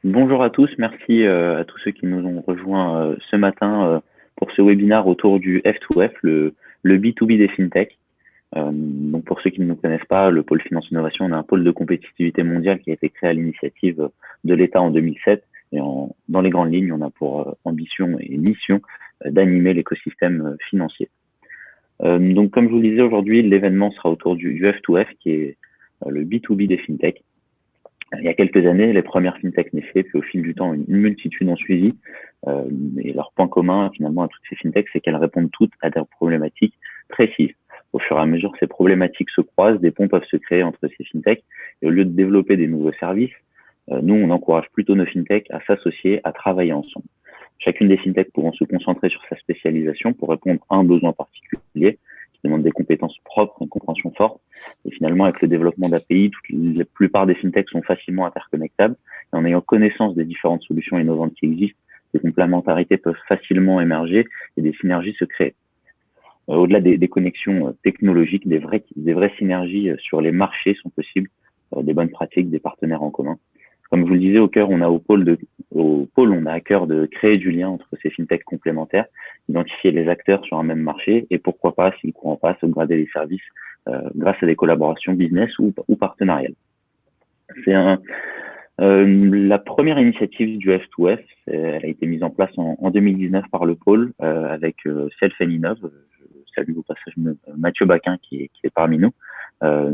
Bonjour à tous, merci à tous ceux qui nous ont rejoints ce matin pour ce webinaire autour du F2F, le B2B des FinTech. Donc pour ceux qui ne nous connaissent pas, le pôle Finance Innovation, on a un pôle de compétitivité mondiale qui a été créé à l'initiative de l'État en 2007. Et dans les grandes lignes, on a pour ambition et mission d'animer l'écosystème financier. Donc comme je vous le disais aujourd'hui, l'événement sera autour du F2F qui est le B2B des FinTech. Il y a quelques années, les premières fintechs naissaient, puis au fil du temps, une multitude ont suivi. Et leur point commun, finalement, à toutes ces fintechs, c'est qu'elles répondent toutes à des problématiques précises. Au fur et à mesure que ces problématiques se croisent, des ponts peuvent se créer entre ces fintechs. Et au lieu de développer des nouveaux services, nous, on encourage plutôt nos fintechs à s'associer, à travailler ensemble. Chacune des fintechs pourront se concentrer sur sa spécialisation pour répondre à un besoin particulier qui demande des compétences propres, une compréhension forte. Et finalement, avec le développement d'API, la plupart des fintechs sont facilement interconnectables. Et en ayant connaissance des différentes solutions innovantes qui existent, des complémentarités peuvent facilement émerger et des synergies se créer. Au-delà des connexions technologiques, des vraies synergies sur les marchés sont possibles, des bonnes pratiques, des partenaires en commun. Comme je vous le disais, au pôle, on a à cœur de créer du lien entre ces fintechs complémentaires, identifier les acteurs sur un même marché et pourquoi pas, s'ils ne courent pas, upgrader les services grâce à des collaborations business ou partenariales. C'est la première initiative du F2F, elle a été mise en place en 2019 par le pôle avec Self & Innov. Je salue au passage Mathieu Baquin qui est parmi nous.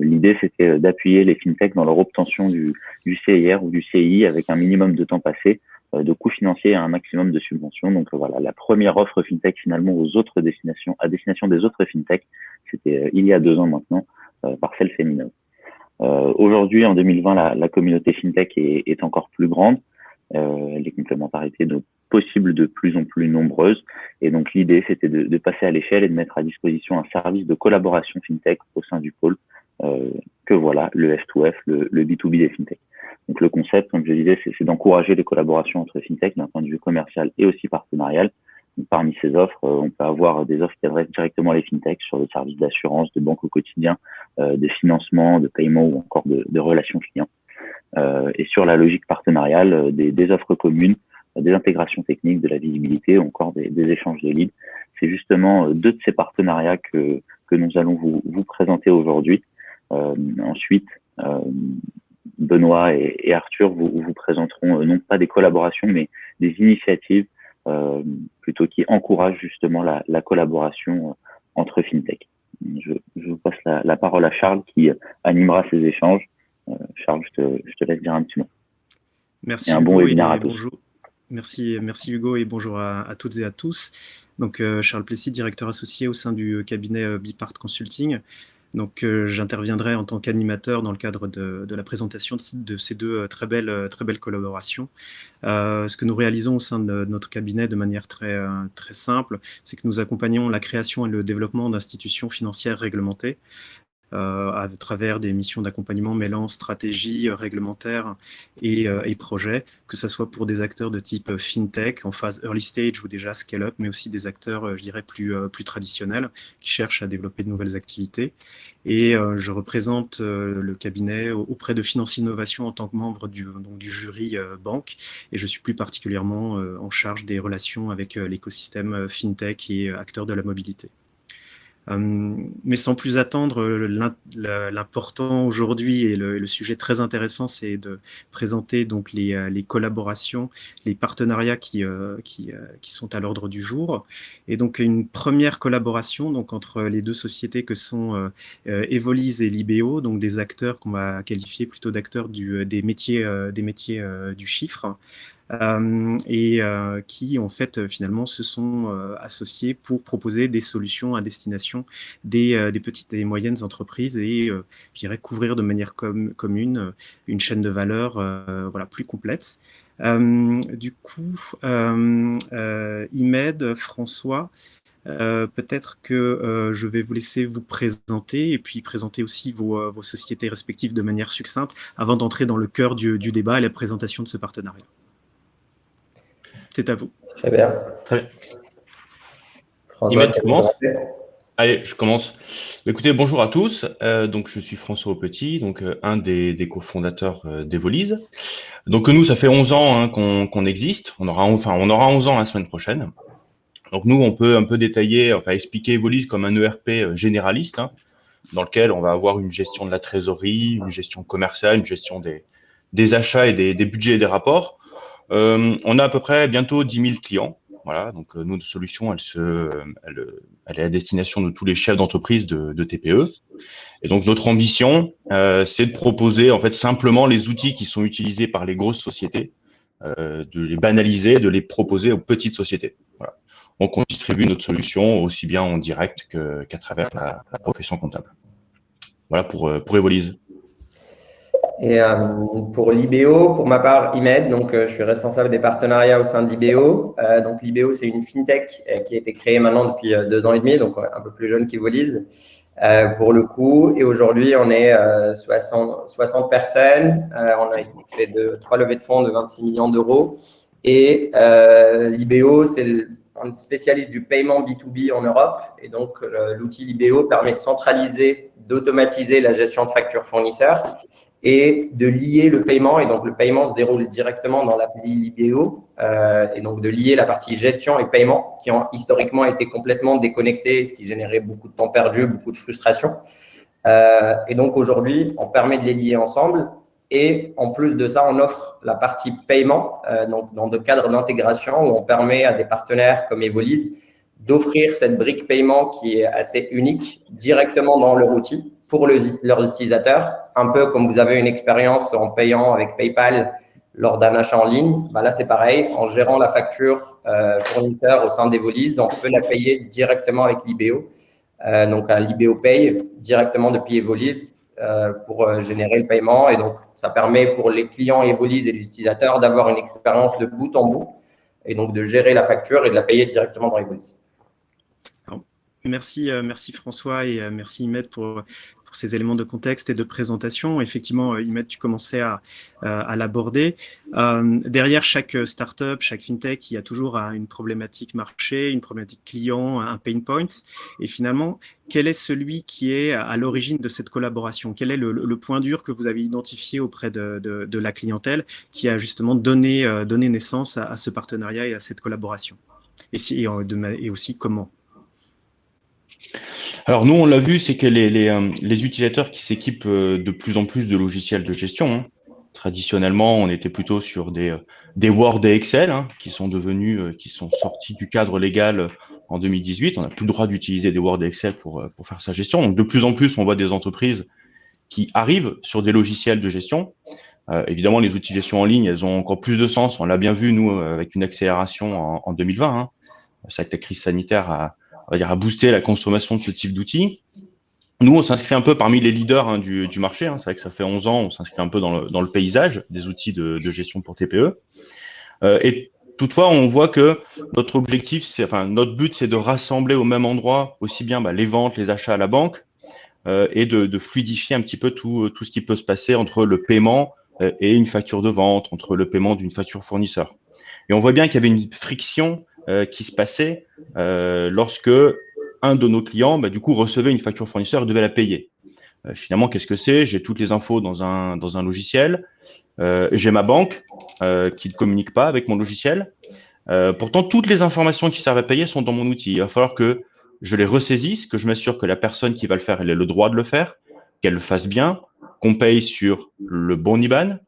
L'idée, c'était d'appuyer les fintechs dans leur obtention du CIR ou du CI avec un minimum de temps passé, de coûts financiers et un maximum de subventions. Donc voilà, la première offre fintech finalement à destination des autres fintechs, c'était il y a 2 ans maintenant par Self & Innov. Aujourd'hui, en 2020, la communauté fintech est encore plus grande. Les complémentarités possibles de plus en plus nombreuses. Et donc, l'idée, c'était de passer à l'échelle et de mettre à disposition un service de collaboration fintech au sein du pôle, que voilà, le F2F, le B2B des fintech. Donc, le concept, comme je disais, c'est d'encourager les collaborations entre fintech d'un point de vue commercial et aussi partenarial. Donc, parmi ces offres, on peut avoir des offres qui adressent directement les fintechs sur des services d'assurance, de banque au quotidien, de financement, de paiement ou encore de relations clients. Et sur la logique partenariale, des offres communes, des intégrations techniques, de la visibilité, ou encore des échanges de leads. C'est justement 2 de ces partenariats que nous allons vous présenter aujourd'hui. Ensuite, Benoît et Arthur vous présenteront non pas des collaborations, mais des initiatives plutôt qui encouragent justement la collaboration entre fintech. Je vous passe la parole à Charles qui animera ces échanges. Charles, je te laisse dire un petit mot. Merci et un Hugo bon webinaire et à tous. bonjour. Merci Hugo et bonjour à toutes et à tous. Donc Charles Plessis, directeur associé au sein du cabinet Bipart Consulting. Donc j'interviendrai en tant qu'animateur dans le cadre de la présentation de ces 2 très belles collaborations. Ce que nous réalisons au sein de notre cabinet de manière très simple, c'est que nous accompagnons la création et le développement d'institutions financières réglementées à travers des missions d'accompagnement mêlant stratégie, réglementaire et projets, que ce soit pour des acteurs de type fintech en phase early stage ou déjà scale-up, mais aussi des acteurs, je dirais, plus traditionnels qui cherchent à développer de nouvelles activités. Et je représente le cabinet auprès de Finance Innovation en tant que membre du jury banque, et je suis plus particulièrement en charge des relations avec l'écosystème fintech et acteurs de la mobilité. Mais sans plus attendre, l'important aujourd'hui et le sujet très intéressant, c'est de présenter donc les collaborations, les partenariats qui sont à l'ordre du jour. Et donc une première collaboration donc entre les 2 sociétés que sont Evolise et Libéo, donc des acteurs qu'on va qualifier plutôt d'acteurs des métiers du chiffre. Qui en fait finalement se sont associés pour proposer des solutions à destination des petites et moyennes entreprises et je dirais couvrir de manière commune une chaîne de valeur voilà, plus complète. Du coup, Imed, François, peut-être que je vais vous laisser vous présenter et puis présenter aussi vos sociétés respectives de manière succincte avant d'entrer dans le cœur du débat et la présentation de ce partenariat. C'est à vous. Très bien. Très bien. François, Imed, tu commences ? Allez, je commence. Écoutez, bonjour à tous. Donc, je suis François Aupetit, donc un des cofondateurs d'Evolise. Donc, nous, ça fait 11 ans hein, qu'on existe. On aura 11 ans la semaine prochaine. Donc, nous, on peut un peu détailler, enfin, expliquer Evolise comme un ERP généraliste, hein, dans lequel on va avoir une gestion de la trésorerie, une gestion commerciale, une gestion des achats et des budgets et des rapports. On a à peu près bientôt 10 000 clients. Voilà, donc notre solution, elle est à destination de tous les chefs d'entreprise de TPE. Et donc notre ambition, c'est de proposer en fait simplement les outils qui sont utilisés par les grosses sociétés, de les banaliser, de les proposer aux petites sociétés. Voilà. Donc on distribue notre solution aussi bien en direct qu'à travers la profession comptable. Voilà pour Evolise. Et pour l'IBO, pour ma part, IMED, donc je suis responsable des partenariats au sein de l'IBO. Donc l'IBO, c'est une fintech qui a été créée maintenant depuis 2 ans et demi, donc un peu plus jeune qu'Evolise pour le coup. Et aujourd'hui, on est 60 personnes. On a fait 3 levées de fonds de 26 millions d'euros. Et l'IBO, c'est un spécialiste du paiement B2B en Europe. Et donc, l'outil l'IBO permet de centraliser, d'automatiser la gestion de factures fournisseurs et de lier le paiement. Et donc, le paiement se déroule directement dans l'appli Libéo. Et donc, de lier la partie gestion et paiement qui ont historiquement été complètement déconnectés, ce qui générait beaucoup de temps perdu, beaucoup de frustration. Et donc, aujourd'hui, on permet de les lier ensemble. Et en plus de ça, on offre la partie paiement, donc dans le cadre d'intégration où on permet à des partenaires comme Evolise d'offrir cette brique paiement qui est assez unique directement dans leur outil pour leurs utilisateurs, un peu comme vous avez une expérience en payant avec PayPal lors d'un achat en ligne. Bah là, c'est pareil, en gérant la facture fournisseur au sein d'Evolise, on peut la payer directement avec l'IBO, donc un l'IBO Pay directement depuis Evolise pour générer le paiement. Et donc, ça permet pour les clients Evolise et les utilisateurs d'avoir une expérience de bout en bout et donc de gérer la facture et de la payer directement dans Evolise. Merci François et merci Imed pour ces éléments de contexte et de présentation. Effectivement, Imed, tu commençais à l'aborder. Derrière chaque startup, chaque fintech, il y a toujours une problématique marché, une problématique client, un pain point. Et finalement, quel est celui qui est à l'origine de cette collaboration? Quel est le point dur que vous avez identifié auprès de la clientèle qui a justement donné naissance à ce partenariat et à cette collaboration? Et aussi comment? Alors nous, on l'a vu, c'est que les utilisateurs qui s'équipent de plus en plus de logiciels de gestion, hein. Traditionnellement, on était plutôt sur des Word et Excel, hein, qui sont sortis du cadre légal en 2018. On n'a plus le droit d'utiliser des Word et Excel pour faire sa gestion. Donc de plus en plus, on voit des entreprises qui arrivent sur des logiciels de gestion. Évidemment, les outils de gestion en ligne, elles ont encore plus de sens. On l'a bien vu, nous, avec une accélération en 2020. Hein. C'est vrai que la crise sanitaire a boosté la consommation de ce type d'outils. Nous, on s'inscrit un peu parmi les leaders hein, du marché. Hein. C'est vrai que ça fait 11 ans, on s'inscrit un peu dans le paysage des outils de gestion pour TPE. Et toutefois, on voit que notre but, c'est de rassembler au même endroit aussi bien les ventes, les achats à la banque et de fluidifier un petit peu tout ce qui peut se passer entre le paiement et une facture de vente, entre le paiement d'une facture fournisseur. Et on voit bien qu'il y avait une friction qui se passait lorsque un de nos clients, du coup, recevait une facture fournisseur et devait la payer. Finalement, qu'est-ce que c'est? J'ai toutes les infos dans un logiciel. J'ai ma banque qui ne communique pas avec mon logiciel. Pourtant, toutes les informations qui servent à payer sont dans mon outil. Il va falloir que je les ressaisisse, que je m'assure que la personne qui va le faire, elle ait le droit de le faire, qu'elle le fasse bien, qu'on paye sur le bon IBAN,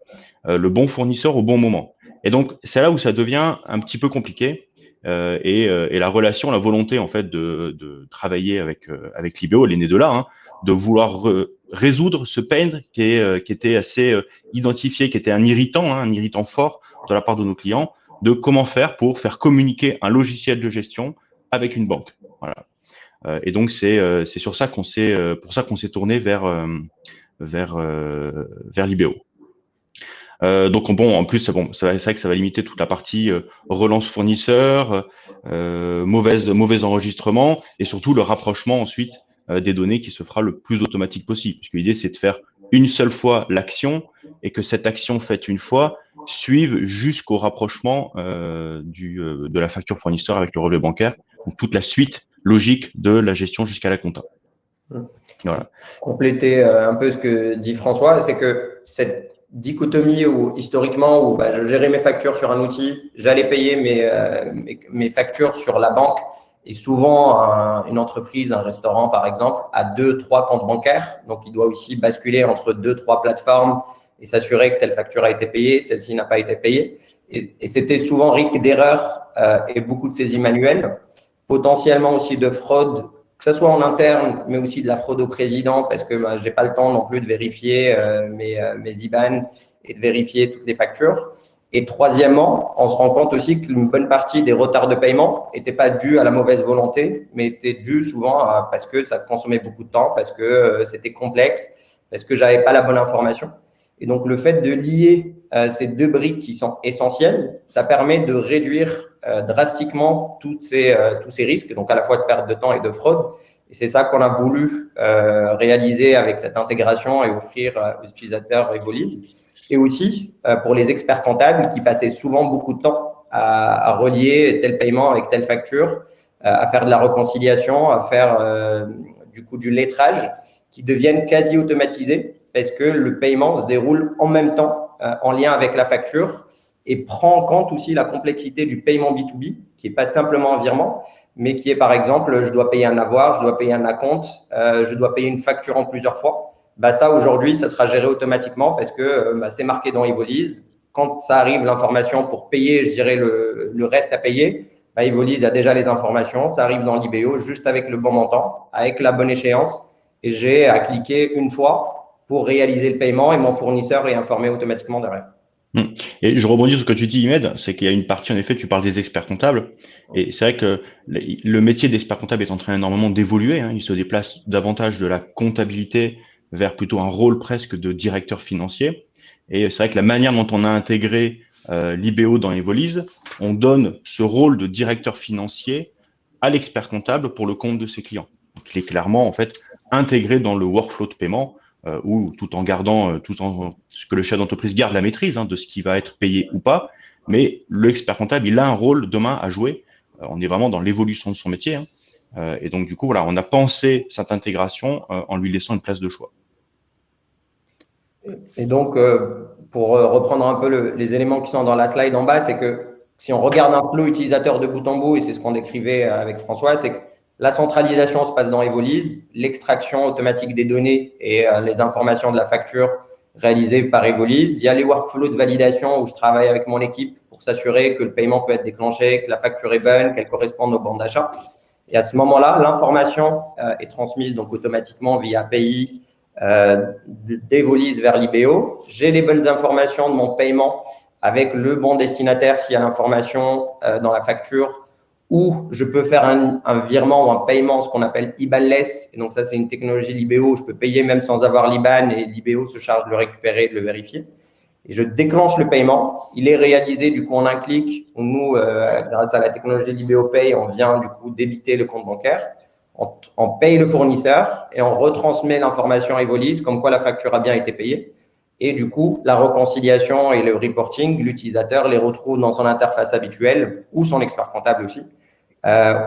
le bon fournisseur au bon moment. Et donc, c'est là où ça devient un petit peu compliqué. Et la relation, la volonté en fait de travailler avec l'IBO, elle est née de là, hein, de vouloir résoudre ce pain qui était assez identifié, qui était un irritant fort de la part de nos clients, de comment faire pour faire communiquer un logiciel de gestion avec une banque. Voilà. Et donc c'est pour ça qu'on s'est tourné vers l'IBO. Donc bon, en plus, c'est vrai que ça va limiter toute la partie relance fournisseur, mauvais enregistrement et surtout le rapprochement ensuite des données qui se fera le plus automatique possible. Puisque l'idée, c'est de faire une seule fois l'action et que cette action faite une fois suive jusqu'au rapprochement de la facture fournisseur avec le relevé bancaire. Donc toute la suite logique de la gestion jusqu'à la compta. Voilà. Compléter un peu ce que dit François, c'est que cette dichotomie où historiquement où je gérais mes factures sur un outil, j'allais payer mes factures sur la banque, et souvent une entreprise, un restaurant par exemple, a 2-3 comptes bancaires, donc il doit aussi basculer entre 2-3 plateformes et s'assurer que telle facture a été payée, celle-ci n'a pas été payée. Et c'était souvent risque d'erreur et beaucoup de saisies manuelles, potentiellement aussi de fraude, que ce soit en interne, mais aussi de la fraude au président, parce que je n'ai pas le temps non plus de vérifier mes IBAN et de vérifier toutes les factures. Et troisièmement, on se rend compte aussi qu'une bonne partie des retards de paiement n'était pas due à la mauvaise volonté, mais était due souvent parce que ça consommait beaucoup de temps, parce que c'était complexe, parce que je n'avais pas la bonne information. Et donc, le fait de lier ces deux briques qui sont essentielles, ça permet de réduire drastiquement tous ces risques, donc à la fois de perte de temps et de fraude. Et c'est ça qu'on a voulu réaliser avec cette intégration et offrir aux utilisateurs Evolise. Et aussi pour les experts comptables qui passaient souvent beaucoup de temps à relier tel paiement avec telle facture, à faire de la réconciliation, à faire du lettrage, qui deviennent quasi automatisés parce que le paiement se déroule en même temps en lien avec la facture et prend en compte aussi la complexité du paiement B2B, qui n'est pas simplement un virement, mais qui est par exemple, je dois payer un avoir, je dois payer un acompte, je dois payer une facture en plusieurs fois. Ça, aujourd'hui, ça sera géré automatiquement parce que c'est marqué dans Evolise. Quand ça arrive, l'information pour payer, je dirais, le reste à payer, Evolise a déjà les informations. Ça arrive dans l'IBO juste avec le bon montant, avec la bonne échéance. Et j'ai à cliquer une fois pour réaliser le paiement et mon fournisseur est informé automatiquement derrière. Et je rebondis sur ce que tu dis, Imed, c'est qu'il y a une partie, en effet, tu parles des experts comptables, et c'est vrai que le métier d'expert comptable est en train énormément d'évoluer, il se déplace davantage de la comptabilité vers plutôt un rôle presque de directeur financier, et c'est vrai que la manière dont on a intégré l'IBO dans Evolise, on donne ce rôle de directeur financier à l'expert comptable pour le compte de ses clients. Donc, il est clairement, en fait, intégré dans le workflow de paiement, ou tout en gardant, ce que le chef d'entreprise garde la maîtrise de ce qui va être payé ou pas, mais l'expert comptable, il a un rôle demain à jouer. On est vraiment dans l'évolution de son métier, et donc du coup, voilà, on a pensé cette intégration en lui laissant une place de choix. Et donc, pour reprendre un peu les éléments qui sont dans la slide en bas, c'est que si on regarde un flow utilisateur de bout en bout, et c'est ce qu'on décrivait avec François, c'est que la centralisation se passe dans Evolise, l'extraction automatique des données et les informations de la facture réalisées par Evolise. Il y a les workflows de validation où je travaille avec mon équipe pour s'assurer que le paiement peut être déclenché, que la facture est bonne, qu'elle corresponde aux bandes d'achat. Et à ce moment-là, l'information est transmise donc automatiquement via API d'Evolise vers l'IBO. J'ai les bonnes informations de mon paiement avec le bon destinataire s'il y a l'information dans la facture, ou je peux faire un virement ou un paiement, ce qu'on appelle IBAN-less. Et donc, ça, c'est une technologie l'IBO. Je peux payer même sans avoir l'IBAN et l'IBO se charge de le récupérer et de le vérifier. Et je déclenche le paiement. Il est réalisé du coup en un clic. Nous, grâce à la technologie l'IBO Pay, on vient du coup débiter le compte bancaire. On paye le fournisseur et on retransmet l'information à Evolise comme quoi la facture a bien été payée. Et du coup, la réconciliation et le reporting, l'utilisateur les retrouve dans son interface habituelle ou son expert comptable aussi,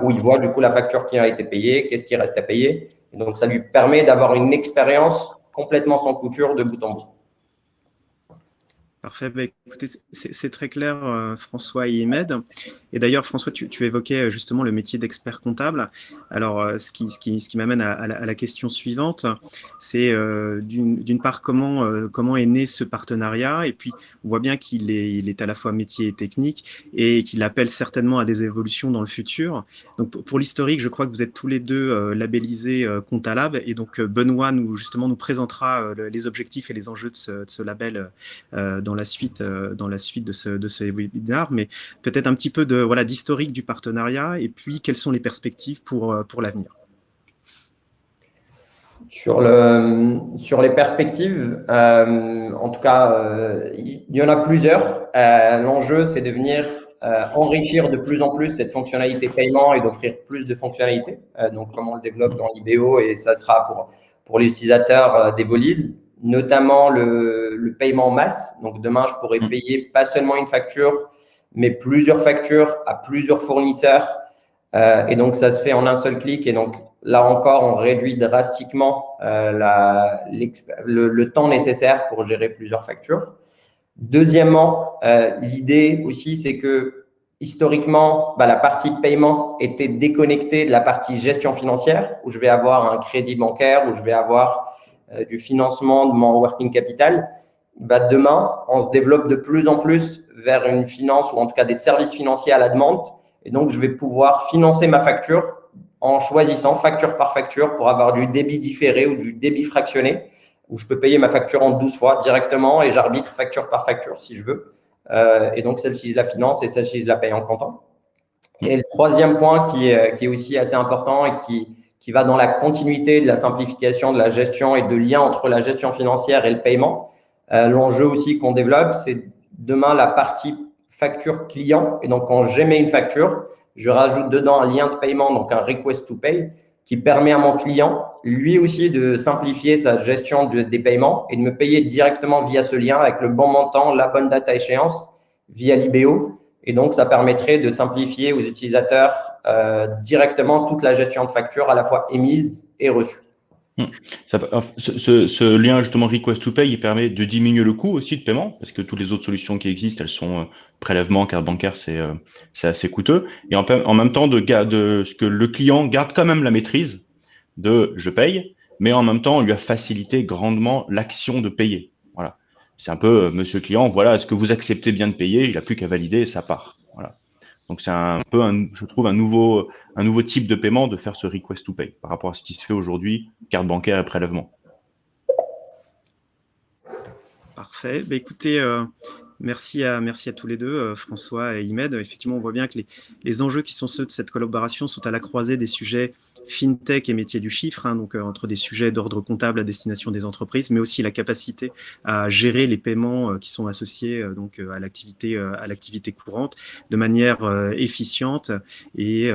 où il voit du coup la facture qui a été payée, qu'est-ce qui reste à payer. Et donc, ça lui permet d'avoir une expérience complètement sans couture de bout en bout. Parfait. Écoutez, c'est très clair, François et Imed. Et d'ailleurs, François, tu évoquais justement le métier d'expert comptable. Alors, ce qui m'amène à la question suivante, c'est d'une part comment est né ce partenariat, et puis on voit bien qu'il est à la fois métier et technique, et qu'il appelle certainement à des évolutions dans le futur. Donc, pour l'historique, je crois que vous êtes tous les deux labellisés Comptalab, et donc Benoît nous présentera les objectifs et les enjeux de ce label dans la suite de ce webinaire, mais peut-être un petit peu d'historique du partenariat et puis quelles sont les perspectives pour l'avenir. Sur les perspectives, en tout cas, il y en a plusieurs. L'enjeu, c'est de venir enrichir de plus en plus cette fonctionnalité paiement et d'offrir plus de fonctionnalités. Donc, comme on le développe dans l'IBO, et ça sera pour les utilisateurs d'Evolise, notamment le paiement en masse. Donc, demain, je pourrais payer pas seulement une facture, mais plusieurs factures à plusieurs fournisseurs Et donc, ça se fait en un seul clic. Et donc, là encore, on réduit drastiquement le temps nécessaire pour gérer plusieurs factures. Deuxièmement, l'idée aussi, c'est que historiquement, la partie paiement était déconnectée de la partie gestion financière, où je vais avoir un crédit bancaire, où je vais avoir du financement de mon working capital. Demain, on se développe de plus en plus vers une finance, ou en tout cas des services financiers à la demande. Et donc, je vais pouvoir financer ma facture en choisissant facture par facture pour avoir du débit différé ou du débit fractionné, où je peux payer ma facture en 12 fois directement et j'arbitre facture par facture si je veux. Et donc, celle-ci, je la finance et celle-ci, je la paye en comptant. Et le troisième point qui est aussi assez important et qui va dans la continuité de la simplification de la gestion et de lien entre la gestion financière et le paiement. L'enjeu aussi qu'on développe, c'est demain la partie facture client. Et donc, quand j'émets une facture, je rajoute dedans un lien de paiement, donc un request to pay, qui permet à mon client, lui aussi, de simplifier sa gestion des paiements et de me payer directement via ce lien avec le bon montant, la bonne date à échéance, via l'IBO. Et donc, ça permettrait de simplifier aux utilisateurs directement toute la gestion de facture, à la fois émise et reçue. Ce lien justement request to pay, il permet de diminuer le coût aussi de paiement, parce que toutes les autres solutions qui existent, elles sont prélèvement, carte bancaire, c'est assez coûteux. Et en même temps, de ce que le client garde quand même la maîtrise de je paye, mais en même temps, on lui a facilité grandement l'action de payer. Voilà. C'est un peu monsieur le client, voilà, est-ce que vous acceptez bien de payer? Il n'a plus qu'à valider et ça part. Voilà. Donc c'est un peu, je trouve, un nouveau type de paiement de faire ce request to pay par rapport à ce qui se fait aujourd'hui, carte bancaire et prélèvement. Parfait. Écoutez, merci à tous les deux, François et Imed. Effectivement, on voit bien que les enjeux qui sont ceux de cette collaboration sont à la croisée des sujets fintech et métiers du chiffre, donc entre des sujets d'ordre comptable à destination des entreprises, mais aussi la capacité à gérer les paiements qui sont associés donc à l'activité courante de manière efficiente et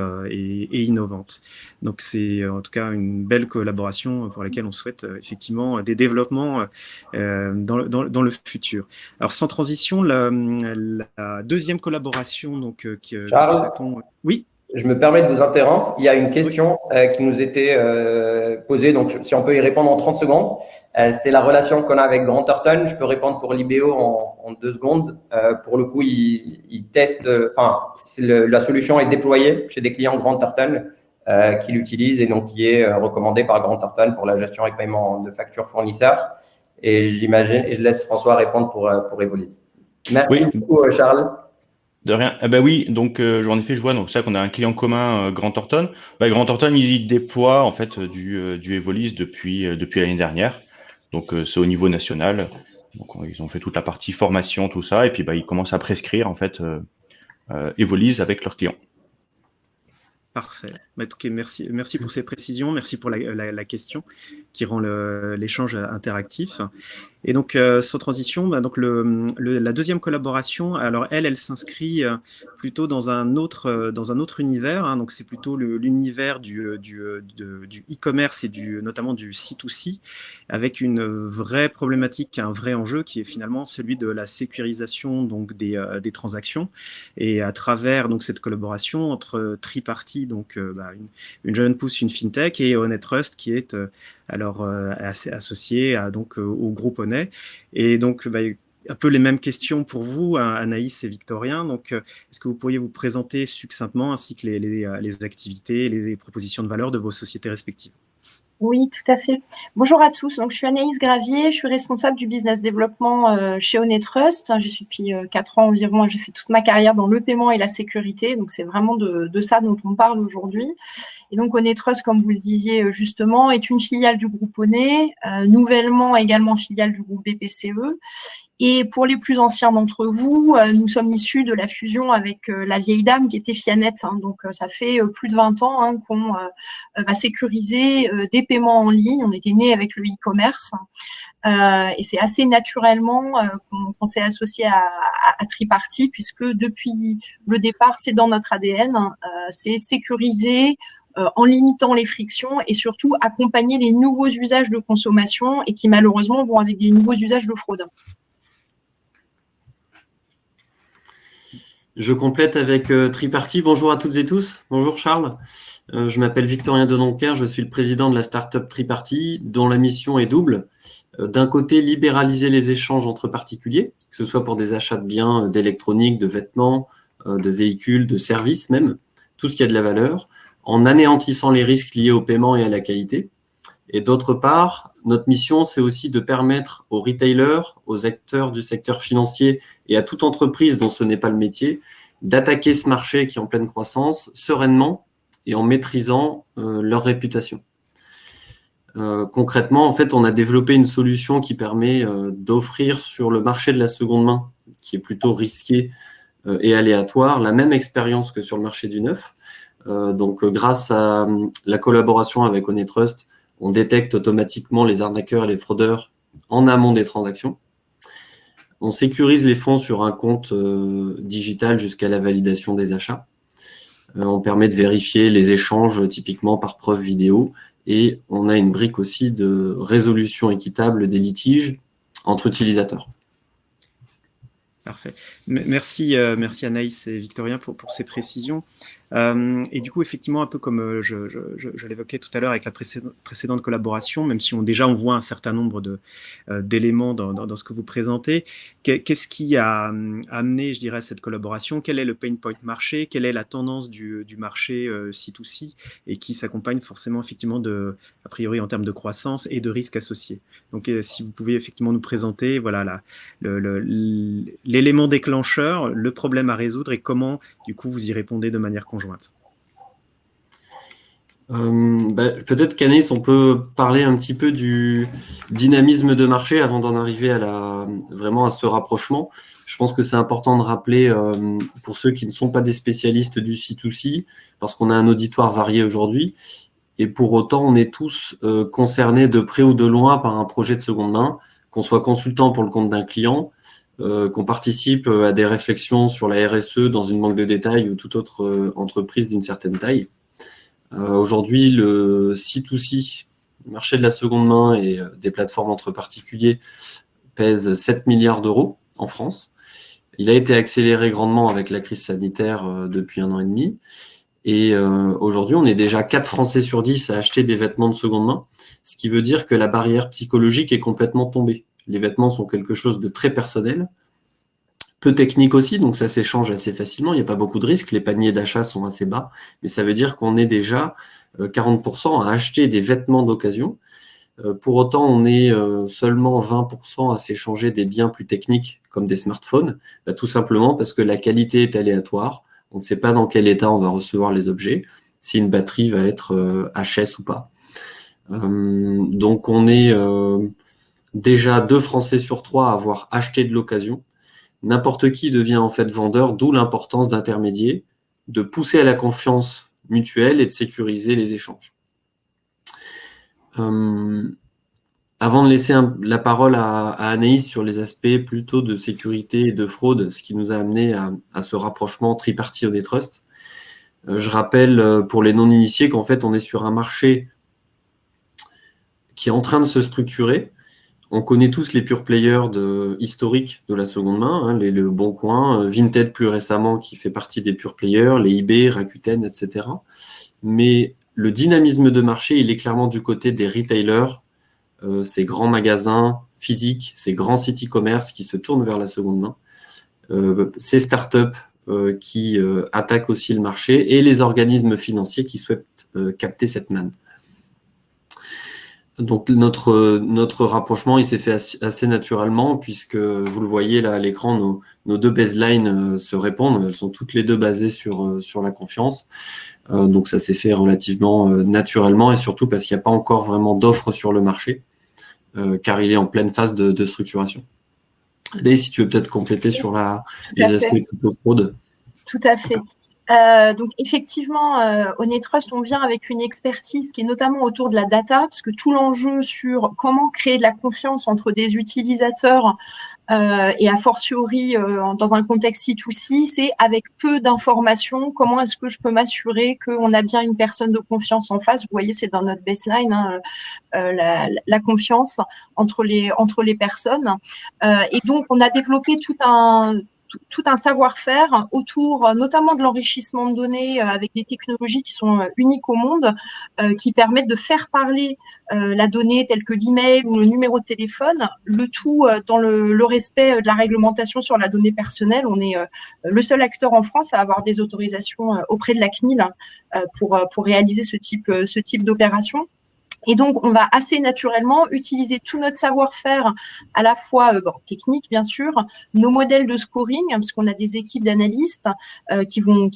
innovante. Donc c'est en tout cas une belle collaboration pour laquelle on souhaite effectivement des développements dans le futur. Alors sans transition, la deuxième collaboration donc Charles, nous souhaitons... Oui. Je me permets de vous interrompre. Il y a une question qui nous était posée, donc si on peut y répondre en 30 secondes. C'était la relation qu'on a avec Grant Thornton. Je peux répondre pour l'IBO en 2 secondes. Pour le coup, il teste, la solution est déployée chez des clients Grant Thornton qui l'utilisent et donc qui est recommandée par Grant Thornton pour la gestion et paiement de factures fournisseurs. Et j'imagine, et je laisse François répondre pour Evolise. Merci beaucoup, Charles. De rien. Oui, donc en effet, je vois donc ça qu'on a un client commun, Grant Thornton. Grant Thornton, il déploie en fait du Evolise depuis l'année dernière. Donc c'est au niveau national. Donc ils ont fait toute la partie formation, tout ça, et puis ils commencent à prescrire en fait Evolise avec leurs clients. Parfait. Okay, merci pour ces précisions, merci pour la question qui rend l'échange interactif. Et donc, sans transition, donc la deuxième collaboration, alors elle s'inscrit plutôt dans un autre univers. Donc, c'est plutôt l'univers du e-commerce et notamment du C2C, avec une vraie problématique, un vrai enjeu qui est finalement celui de la sécurisation donc des transactions. Et à travers donc cette collaboration entre Triparty, donc une jeune pousse, une fintech, et Honey Trust qui est assez associé au groupe Honey. Et donc, un peu les mêmes questions pour vous, Anaïs et Victorien. Donc, est-ce que vous pourriez vous présenter succinctement ainsi que les activités, les propositions de valeur de vos sociétés respectives? Oui, tout à fait. Bonjour à tous. Donc, je suis Anaïs Gravier, je suis responsable du business développement chez Honey Trust. Je suis depuis 4 ans environ. J'ai fait toute ma carrière dans le paiement et la sécurité. Donc, c'est vraiment de ça dont on parle aujourd'hui. Et donc, Honey Trust, comme vous le disiez justement, est une filiale du groupe Honey, nouvellement également filiale du groupe BPCE. Et pour les plus anciens d'entre vous, nous sommes issus de la fusion avec la vieille dame qui était Fianet. Donc, ça fait plus de 20 ans qu'on va sécuriser des paiements en ligne. On était né avec le e-commerce. Et c'est assez naturellement qu'on s'est associé à Triparty, puisque depuis le départ, c'est dans notre ADN. C'est sécuriser en limitant les frictions et surtout accompagner les nouveaux usages de consommation et qui malheureusement vont avec des nouveaux usages de fraude. Je complète avec Triparty. Bonjour à toutes et tous. Bonjour Charles. Je m'appelle Victorien Denoncker. Je suis le président de la startup Triparty, dont la mission est double. D'un côté, libéraliser les échanges entre particuliers, que ce soit pour des achats de biens, d'électronique, de vêtements, de véhicules, de services même, tout ce qui a de la valeur, en anéantissant les risques liés au paiement et à la qualité. Et d'autre part, notre mission, c'est aussi de permettre aux retailers, aux acteurs du secteur financier et à toute entreprise dont ce n'est pas le métier, d'attaquer ce marché qui est en pleine croissance sereinement et en maîtrisant leur réputation. Concrètement, en fait, on a développé une solution qui permet d'offrir sur le marché de la seconde main, qui est plutôt risqué et aléatoire, la même expérience que sur le marché du neuf. Donc, grâce à la collaboration avec Onetrust, on détecte automatiquement les arnaqueurs et les fraudeurs en amont des transactions. On sécurise les fonds sur un compte digital jusqu'à la validation des achats. On permet de vérifier les échanges typiquement par preuve vidéo et on a une brique aussi de résolution équitable des litiges entre utilisateurs. Parfait. Merci Anaïs et Victorien pour ces précisions. Et du coup, effectivement, un peu comme je l'évoquais tout à l'heure avec la précédente collaboration, même si on voit un certain nombre d'éléments dans ce que vous présentez, qu'est-ce qui a amené, je dirais, cette collaboration? Quel est le pain point marché? Quelle est la tendance du marché C2C et qui s'accompagne forcément effectivement a priori en termes de croissance et de risques associés? Donc, si vous pouviez effectivement nous présenter voilà, l'élément déclencheur, le problème à résoudre et comment, du coup, vous y répondez de manière conjointe. Peut-être qu'Anaïs, on peut parler un petit peu du dynamisme de marché avant d'en arriver vraiment à ce rapprochement. Je pense que c'est important de rappeler pour ceux qui ne sont pas des spécialistes du C2C, parce qu'on a un auditoire varié aujourd'hui, et pour autant, on est tous concernés de près ou de loin par un projet de seconde main, qu'on soit consultant pour le compte d'un client, qu'on participe à des réflexions sur la RSE dans une banque de détail ou toute autre entreprise d'une certaine taille. Aujourd'hui, le C2C, le marché de la seconde main et des plateformes entre particuliers, pèse 7 milliards d'euros en France. Il a été accéléré grandement avec la crise sanitaire depuis 1 an et demi. Et aujourd'hui, on est déjà 4 Français sur 10 à acheter des vêtements de seconde main, ce qui veut dire que la barrière psychologique est complètement tombée. Les vêtements sont quelque chose de très personnel, peu technique aussi, donc ça s'échange assez facilement, il n'y a pas beaucoup de risques, les paniers d'achat sont assez bas, mais ça veut dire qu'on est déjà 40% à acheter des vêtements d'occasion. Pour autant, on est seulement 20% à s'échanger des biens plus techniques, comme des smartphones, tout simplement parce que la qualité est aléatoire, on ne sait pas dans quel état on va recevoir les objets, si une batterie va être HS ou pas. Donc on est déjà 2 Français sur 3 à avoir acheté de l'occasion. N'importe qui devient en fait vendeur, d'où l'importance d'intermédiaires, de pousser à la confiance mutuelle et de sécuriser les échanges. Avant de laisser la parole à Anaïs sur les aspects plutôt de sécurité et de fraude, ce qui nous a amené à ce rapprochement Triparty Onetrust, je rappelle pour les non-initiés qu'en fait on est sur un marché qui est en train de se structurer. On connaît tous les pure players historiques de la seconde main, le Boncoin, Vinted plus récemment qui fait partie des pure players, les eBay, Rakuten, etc. Mais le dynamisme de marché, il est clairement du côté des retailers, ces grands magasins physiques, ces grands sites e-commerce qui se tournent vers la seconde main, ces startups qui attaquent aussi le marché et les organismes financiers qui souhaitent capter cette manne. Donc notre rapprochement, il s'est fait assez naturellement puisque vous le voyez là à l'écran, nos 2 baselines se répondent. Elles sont toutes les 2 basées sur la confiance. Donc ça s'est fait relativement naturellement et surtout parce qu'il n'y a pas encore vraiment d'offres sur le marché car il est en pleine phase de structuration. Adèle, si tu veux peut-être compléter sur les aspects plutôt fraude. Tout à fait. Donc effectivement, Onetrust, on vient avec une expertise qui est notamment autour de la data, parce que tout l'enjeu sur comment créer de la confiance entre des utilisateurs et a fortiori dans un contexte C2C, c'est avec peu d'informations, comment est-ce que je peux m'assurer qu'on a bien une personne de confiance en face. Vous voyez, c'est dans notre baseline, la confiance entre les personnes. Et donc, on a développé tout un tout un savoir-faire autour notamment de l'enrichissement de données avec des technologies qui sont uniques au monde, qui permettent de faire parler la donnée telle que l'email ou le numéro de téléphone, le tout dans le respect de la réglementation sur la donnée personnelle. On est le seul acteur en France à avoir des autorisations auprès de la CNIL pour réaliser ce type d'opération. Et donc, on va assez naturellement utiliser tout notre savoir-faire, à la fois technique, bien sûr, nos modèles de scoring, parce qu'on a des équipes d'analystes qui vont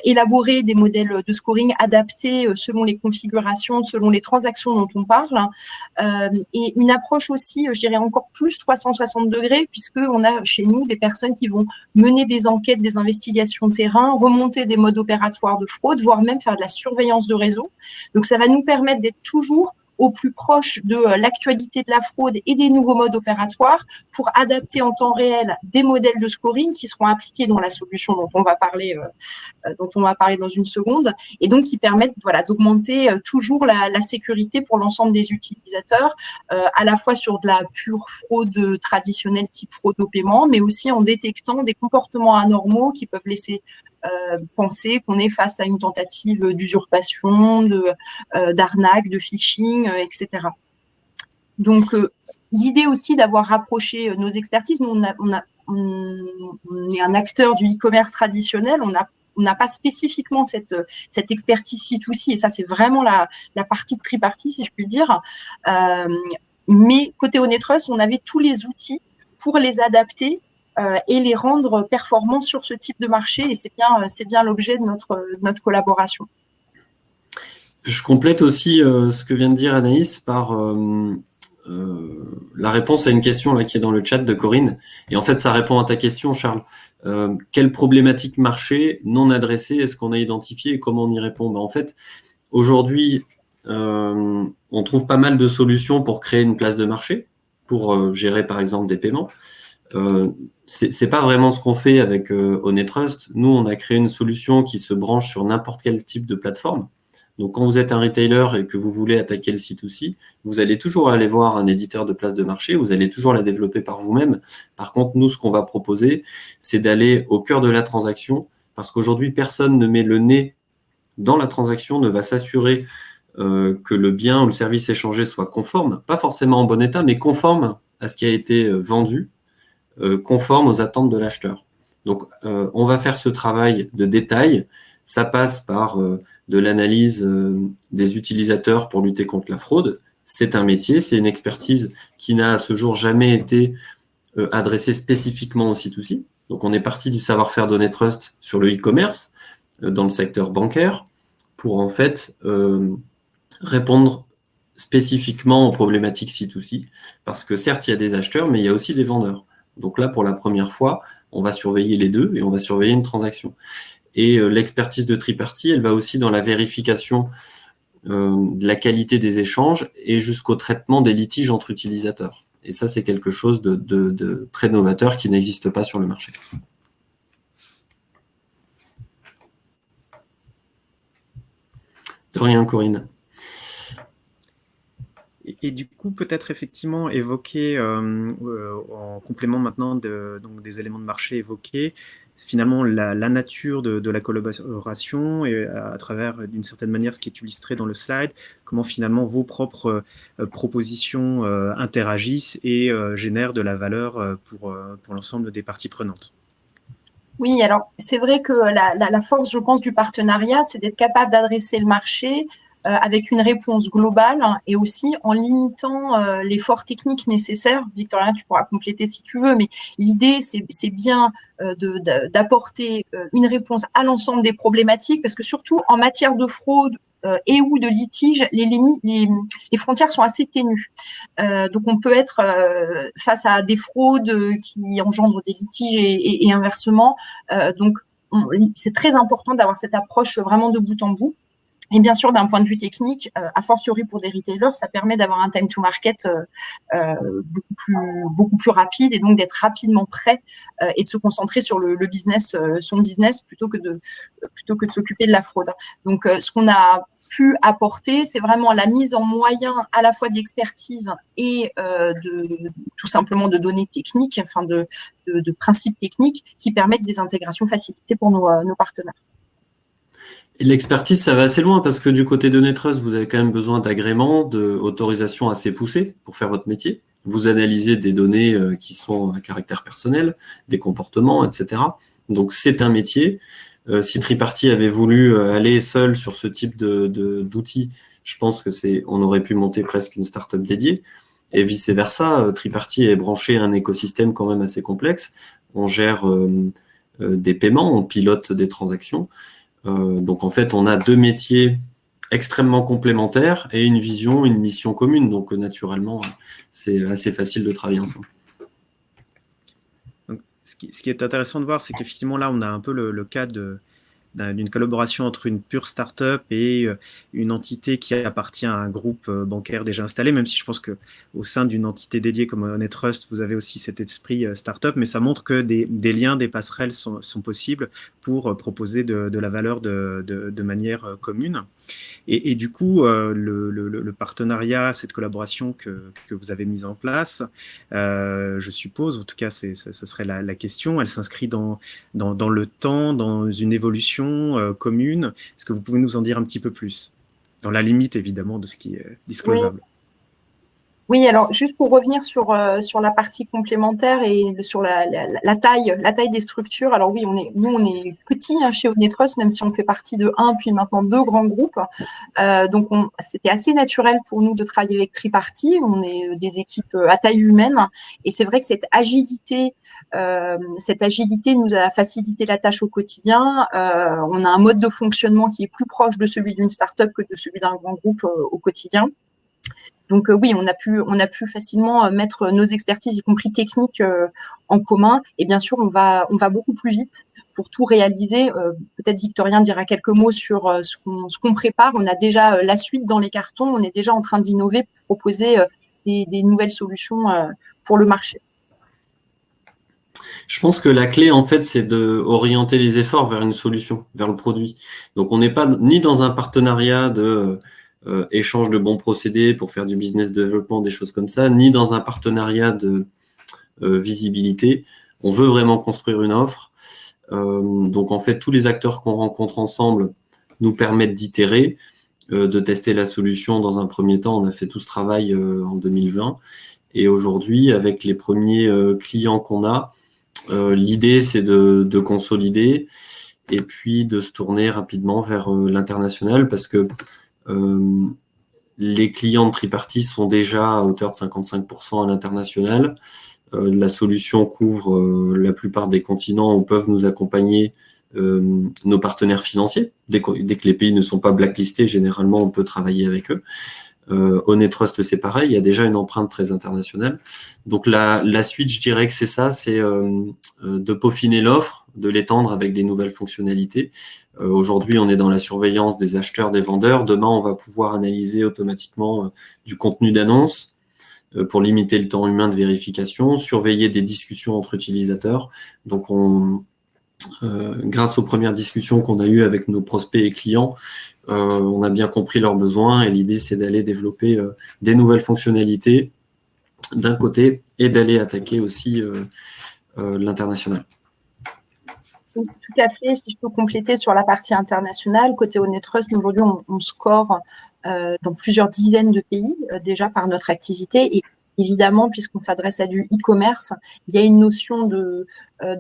élaborer des modèles de scoring adaptés selon les configurations, selon les transactions dont on parle, et une approche aussi, je dirais encore plus 360 degrés, puisqu'on a chez nous des personnes qui vont mener des enquêtes, des investigations terrain, remonter des modes opératoires de fraude, voire même faire de la surveillance de réseau. Donc, ça va nous permettre d'être toujours au plus proche de l'actualité de la fraude et des nouveaux modes opératoires pour adapter en temps réel des modèles de scoring qui seront appliqués dans la solution dont on va parler dans une seconde, et donc qui permettent d'augmenter toujours la sécurité pour l'ensemble des utilisateurs, à la fois sur de la pure fraude traditionnelle type fraude au paiement, mais aussi en détectant des comportements anormaux qui peuvent laisser penser qu'on est face à une tentative d'usurpation, d'arnaque, de phishing, etc. Donc, l'idée aussi d'avoir rapproché nos expertises, nous, on est un acteur du e-commerce traditionnel, on n'a pas spécifiquement cette expertise C2C, et ça, c'est vraiment la partie de Triparty, si je puis dire. Mais côté Onetrust, on avait tous les outils pour les adapter et les rendre performants sur ce type de marché, et c'est bien l'objet de notre collaboration. Je complète aussi ce que vient de dire Anaïs par la réponse à une question là, qui est dans le chat de Corinne. Et en fait, ça répond à ta question, Charles. Quelle problématique marché non adressée est-ce qu'on a identifié et comment on y répond? En fait, aujourd'hui, on trouve pas mal de solutions pour créer une place de marché, pour gérer par exemple des paiements. C'est pas vraiment ce qu'on fait avec Onetrust. Nous, on a créé une solution qui se branche sur n'importe quel type de plateforme. Donc, quand vous êtes un retailer et que vous voulez attaquer le C2C, vous allez toujours aller voir un éditeur de place de marché, vous allez toujours la développer par vous-même. Par contre, nous, ce qu'on va proposer, c'est d'aller au cœur de la transaction, parce qu'aujourd'hui, personne ne met le nez dans la transaction, ne va s'assurer que le bien ou le service échangé soit conforme, pas forcément en bon état, mais conforme à ce qui a été vendu, conforme aux attentes de l'acheteur. Donc, on va faire ce travail de détail. Ça passe par de l'analyse des utilisateurs pour lutter contre la fraude. C'est un métier, c'est une expertise qui n'a à ce jour jamais été adressée spécifiquement au C2C. Donc, on est parti du savoir-faire d'Onetrust sur le e-commerce, dans le secteur bancaire, pour en fait répondre spécifiquement aux problématiques C2C. Parce que certes, il y a des acheteurs, mais il y a aussi des vendeurs. Donc là, pour la première fois, on va surveiller les deux et on va surveiller une transaction. Et l'expertise de Triparty, elle va aussi dans la vérification de la qualité des échanges et jusqu'au traitement des litiges entre utilisateurs. Et ça, c'est quelque chose de très novateur qui n'existe pas sur le marché. De rien, Corinne. Et du coup, peut-être effectivement évoquer, en complément maintenant donc des éléments de marché évoqués, finalement la nature de la collaboration et à travers d'une certaine manière ce qui est illustré dans le slide, comment finalement vos propres propositions interagissent et génèrent de la valeur pour l'ensemble des parties prenantes. Oui, alors c'est vrai que la force, je pense, du partenariat, c'est d'être capable d'adresser le marché avec une réponse globale et aussi en limitant l'effort technique nécessaire. Victoria, tu pourras compléter si tu veux, mais l'idée, c'est bien d'apporter une réponse à l'ensemble des problématiques, parce que surtout en matière de fraude et ou de litige, les frontières sont assez ténues. Donc, on peut être face à des fraudes qui engendrent des litiges et inversement. Donc, c'est très important d'avoir cette approche vraiment de bout en bout. Et bien sûr, d'un point de vue technique, a fortiori pour des retailers, ça permet d'avoir un time to market beaucoup plus rapide, et donc d'être rapidement prêt et de se concentrer sur le business, son business, plutôt que de s'occuper de la fraude. Donc, ce qu'on a pu apporter, c'est vraiment la mise en moyen à la fois d'expertise et tout simplement de données techniques, enfin de principes techniques qui permettent des intégrations facilitées pour nos partenaires. Et l'expertise, ça va assez loin parce que du côté de Netrust, vous avez quand même besoin d'agréments, d'autorisations assez poussées pour faire votre métier. Vous analysez des données qui sont à caractère personnel, des comportements, etc. Donc, c'est un métier. Si Triparty avait voulu aller seul sur ce type d'outils, je pense que on aurait pu monter presque une startup dédiée. Et vice-versa, Triparty est branché à un écosystème quand même assez complexe. On gère des paiements, on pilote des transactions. Donc, en fait, on a deux métiers extrêmement complémentaires et une vision, une mission commune. Donc, naturellement, c'est assez facile de travailler ensemble. Donc, ce qui est intéressant de voir, c'est qu'effectivement, là, on a un peu le cas d'une collaboration entre une pure start-up et une entité qui appartient à un groupe bancaire déjà installé, même si je pense qu'au sein d'une entité dédiée comme Netrust, vous avez aussi cet esprit start-up, mais ça montre que des liens, des passerelles sont possibles pour proposer de la valeur de manière commune. Et du coup, le partenariat, cette collaboration que vous avez mise en place, je suppose, en tout cas, ça serait la question, elle s'inscrit dans le temps, dans une évolution commune. Est-ce que vous pouvez nous en dire un petit peu plus? Dans la limite, évidemment, de ce qui est disclosable. Oui, alors juste pour revenir sur la partie complémentaire et sur la taille des structures. Alors oui, nous on est petits chez Netrust, même si on fait partie de un puis maintenant deux grands groupes. Donc c'était assez naturel pour nous de travailler avec Triparty. On est des équipes à taille humaine et c'est vrai que cette agilité nous a facilité la tâche au quotidien. On a un mode de fonctionnement qui est plus proche de celui d'une start-up que de celui d'un grand groupe au quotidien. Donc oui, on a pu facilement mettre nos expertises, y compris techniques, en commun. Et bien sûr, on va beaucoup plus vite pour tout réaliser. Peut-être Victorien dira quelques mots sur ce qu'on prépare. On a déjà la suite dans les cartons. On est déjà en train d'innover, pour proposer des nouvelles solutions pour le marché. Je pense que la clé, en fait, c'est d'orienter les efforts vers une solution, vers le produit. Donc, on n'est pas ni dans un partenariat de échange de bons procédés pour faire du business development, des choses comme ça, ni dans un partenariat de visibilité. On veut vraiment construire une offre. Donc, en fait, tous les acteurs qu'on rencontre ensemble nous permettent d'itérer, de tester la solution dans un premier temps. On a fait tout ce travail en 2020. Et aujourd'hui, avec les premiers clients qu'on a, l'idée, c'est de consolider et puis de se tourner rapidement vers l'international parce que les clients de Triparty sont déjà à hauteur de 55% à l'international. La solution couvre la plupart des continents où peuvent nous accompagner nos partenaires financiers. Dès que les pays ne sont pas blacklistés, généralement, on peut travailler avec eux. Netrust, c'est pareil, il y a déjà une empreinte très internationale. Donc la suite, je dirais que c'est ça, c'est de peaufiner l'offre, de l'étendre avec des nouvelles fonctionnalités. Aujourd'hui, on est dans la surveillance des acheteurs, des vendeurs. Demain, on va pouvoir analyser automatiquement du contenu d'annonce pour limiter le temps humain de vérification, surveiller des discussions entre utilisateurs. Donc, grâce aux premières discussions qu'on a eues avec nos prospects et clients, on a bien compris leurs besoins et l'idée, c'est d'aller développer des nouvelles fonctionnalités d'un côté et d'aller attaquer aussi l'international. Tout à fait. Si je peux compléter sur la partie internationale, côté Netrust, aujourd'hui, on score dans plusieurs dizaines de pays déjà par notre activité. Et évidemment, puisqu'on s'adresse à du e-commerce, il y a une notion de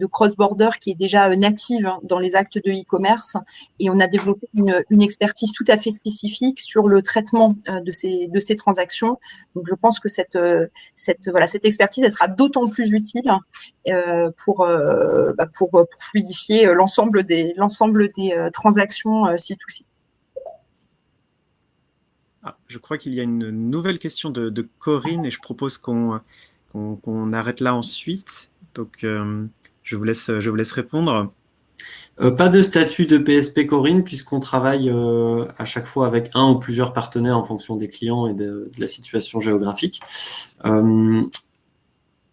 cross-border qui est déjà native dans les actes de e-commerce. Et on a développé une expertise tout à fait spécifique sur le traitement de ces transactions. Donc, je pense que cette expertise, elle sera d'autant plus utile pour fluidifier l'ensemble des transactions C2C. Je crois qu'il y a une nouvelle question de Corinne et je propose qu'on arrête là ensuite. Donc, je vous laisse répondre. Pas de statut de PSP, Corinne, puisqu'on travaille à chaque fois avec un ou plusieurs partenaires en fonction des clients et de la situation géographique.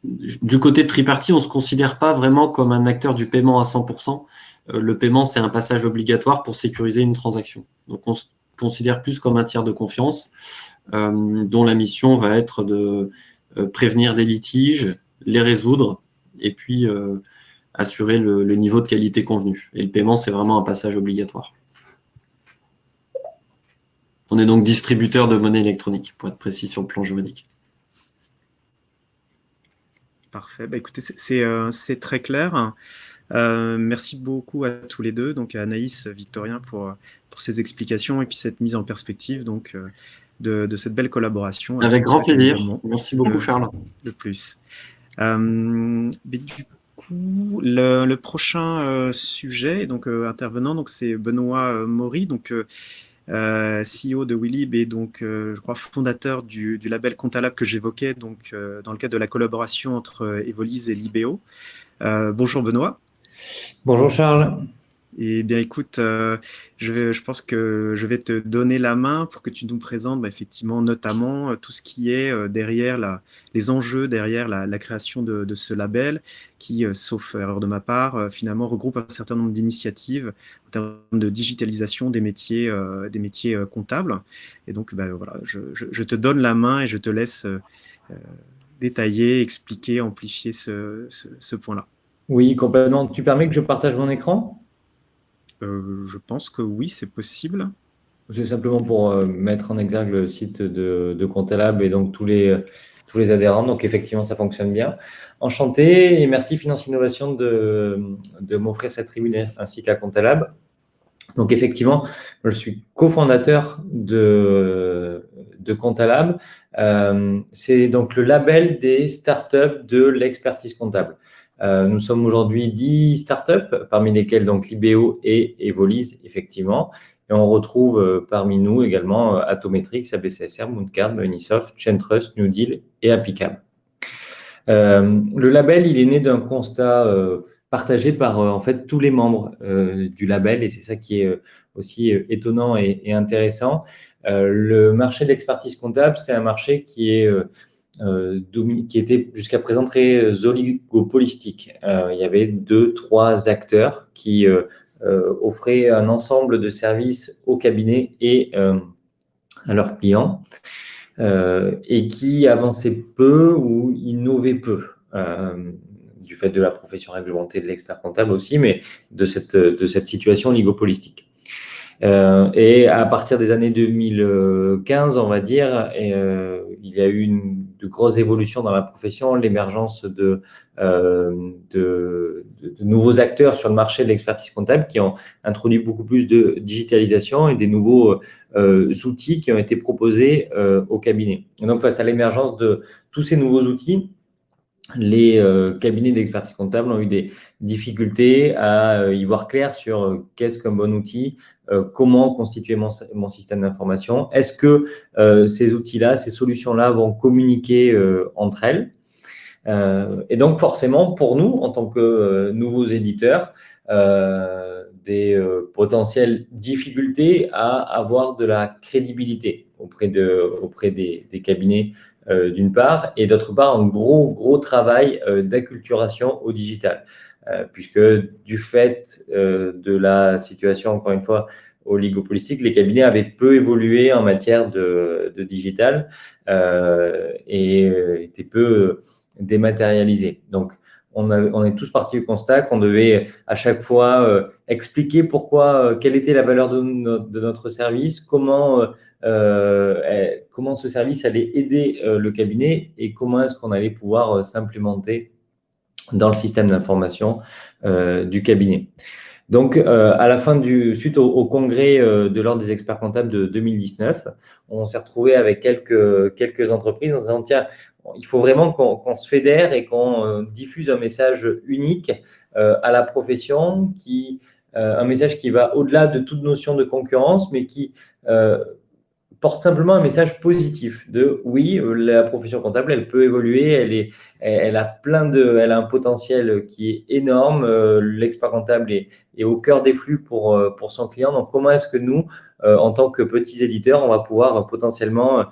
Du côté de Triparty, on ne se considère pas vraiment comme un acteur du paiement à 100%. Le paiement, c'est un passage obligatoire pour sécuriser une transaction. Donc, considère plus comme un tiers de confiance, dont la mission va être de prévenir des litiges, les résoudre, et puis assurer le niveau de qualité convenu. Et le paiement, c'est vraiment un passage obligatoire. On est donc distributeur de monnaie électronique, pour être précis sur le plan juridique. Parfait. Bah, écoutez, c'est très clair. Merci beaucoup à tous les deux, donc à Anaïs, Victorien, pour ces explications et puis cette mise en perspective donc, de cette belle collaboration. Avec grand plaisir. Merci beaucoup, Charles. De plus. Mais du coup, le prochain sujet, donc intervenant, donc c'est Benoît Maury, donc CEO de Willib et donc je crois fondateur du label Comptalab que j'évoquais donc dans le cadre de la collaboration entre Evolise et Libéo. Bonjour Benoît. Bonjour Charles. Eh bien écoute, je pense que je vais te donner la main pour que tu nous présentes effectivement notamment tout ce qui est derrière les enjeux derrière la création de ce label qui, sauf erreur de ma part, finalement regroupe un certain nombre d'initiatives en termes de digitalisation des métiers comptables. Et donc voilà, je te donne la main et je te laisse détailler, expliquer, amplifier ce point-là. Oui, complètement. Tu permets que je partage mon écran ? Je pense que oui, c'est possible. C'est simplement pour mettre en exergue le site de Comptalab et donc tous les adhérents. Donc, effectivement, ça fonctionne bien. Enchanté et merci Finance Innovation de m'offrir cette tribune ainsi qu'à Comptalab. Donc, effectivement, je suis cofondateur de Comptalab. C'est donc le label des startups de l'expertise comptable. Nous sommes aujourd'hui 10 startups, parmi lesquelles donc Libéo et Evolise, effectivement. Et on retrouve parmi nous également Atometrix, ABCSR, Moodcard, Unisoft, Chaintrust, New Deal et Appicab. Le label, il est né d'un constat partagé par en fait tous les membres du label et c'est ça qui est aussi étonnant et intéressant. Le marché de l'expertise comptable, c'est un marché qui était jusqu'à présent très oligopolistique. Il y avait 2-3 acteurs qui offraient un ensemble de services aux cabinets et à leurs clients et qui avançaient peu ou innovaient peu. Du fait de la profession réglementée de l'expert comptable aussi, mais de cette situation oligopolistique. Et à partir des années 2015, on va dire, il y a eu de grosses évolutions dans la profession, l'émergence de nouveaux acteurs sur le marché de l'expertise comptable qui ont introduit beaucoup plus de digitalisation et des nouveaux outils qui ont été proposés au cabinet. Et donc, face à l'émergence de tous ces nouveaux outils, les cabinets d'expertise comptable ont eu des difficultés à y voir clair sur qu'est-ce qu'un bon outil, comment constituer mon système d'information, est-ce que ces outils-là, ces solutions-là vont communiquer entre elles. Et donc forcément, pour nous, en tant que nouveaux éditeurs, des potentielles difficultés à avoir de la crédibilité auprès des cabinets d'une part, et d'autre part, un gros travail d'acculturation au digital, puisque du fait de la situation, encore une fois, oligopolistique, les cabinets avaient peu évolué en matière de digital et étaient peu dématérialisés. Donc, on est tous partis du constat qu'on devait à chaque fois expliquer quelle était la valeur de notre service, comment ce service allait aider le cabinet et comment est-ce qu'on allait pouvoir s'implémenter dans le système d'information du cabinet. Donc, à la fin suite au congrès de l'Ordre des experts comptables de 2019, on s'est retrouvé avec quelques entreprises en disant tiens, il faut vraiment qu'on se fédère et qu'on diffuse un message unique à la profession, un message qui va au-delà de toute notion de concurrence, mais qui porte simplement un message positif de oui, la profession comptable, elle peut évoluer, elle a un potentiel qui est énorme. L'expert comptable est au cœur des flux pour son client. Donc, comment est-ce que nous, en tant que petits éditeurs, on va pouvoir potentiellement,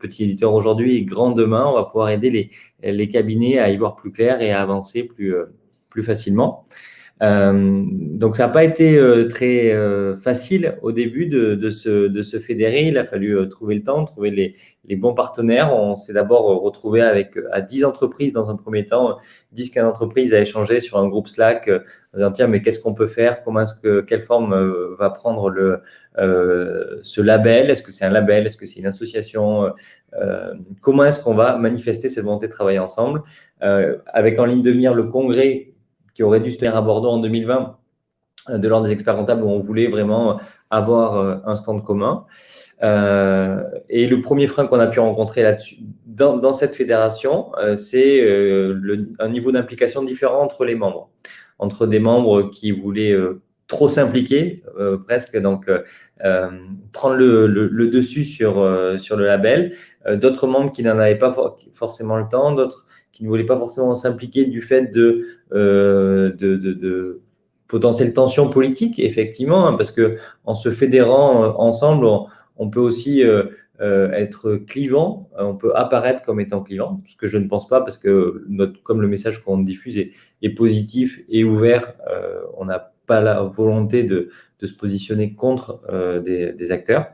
petits éditeurs aujourd'hui et grands demain, on va pouvoir aider les cabinets à y voir plus clair et à avancer plus facilement. Donc, ça n'a pas été très facile au début de se fédérer. Il a fallu trouver le temps, trouver les bons partenaires. On s'est d'abord retrouvé à 10 entreprises dans un premier temps, 10-15 entreprises à échanger sur un groupe Slack, en disant tiens, mais qu'est-ce qu'on peut faire? Quelle forme va prendre ce label? Est-ce que c'est un label? Est-ce que c'est une association? Comment est-ce qu'on va manifester cette volonté de travailler ensemble? Avec en ligne de mire le congrès qui aurait dû se tenir à Bordeaux en 2020 de l'Ordre des experts comptables, où on voulait vraiment avoir un stand commun. Et le premier frein qu'on a pu rencontrer là-dessus, dans cette fédération, c'est un niveau d'implication différent entre les membres. Entre des membres qui voulaient trop s'impliquer, presque, donc prendre le dessus sur le label, d'autres membres qui n'en avaient pas forcément le temps, d'autres qui ne voulaient pas forcément s'impliquer du fait de potentielles tensions politiques, effectivement, hein, parce que en se fédérant ensemble, on peut aussi être clivant, on peut apparaître comme étant clivant, ce que je ne pense pas, parce que comme le message qu'on diffuse est positif et ouvert, on n'a pas la volonté de se positionner contre des acteurs.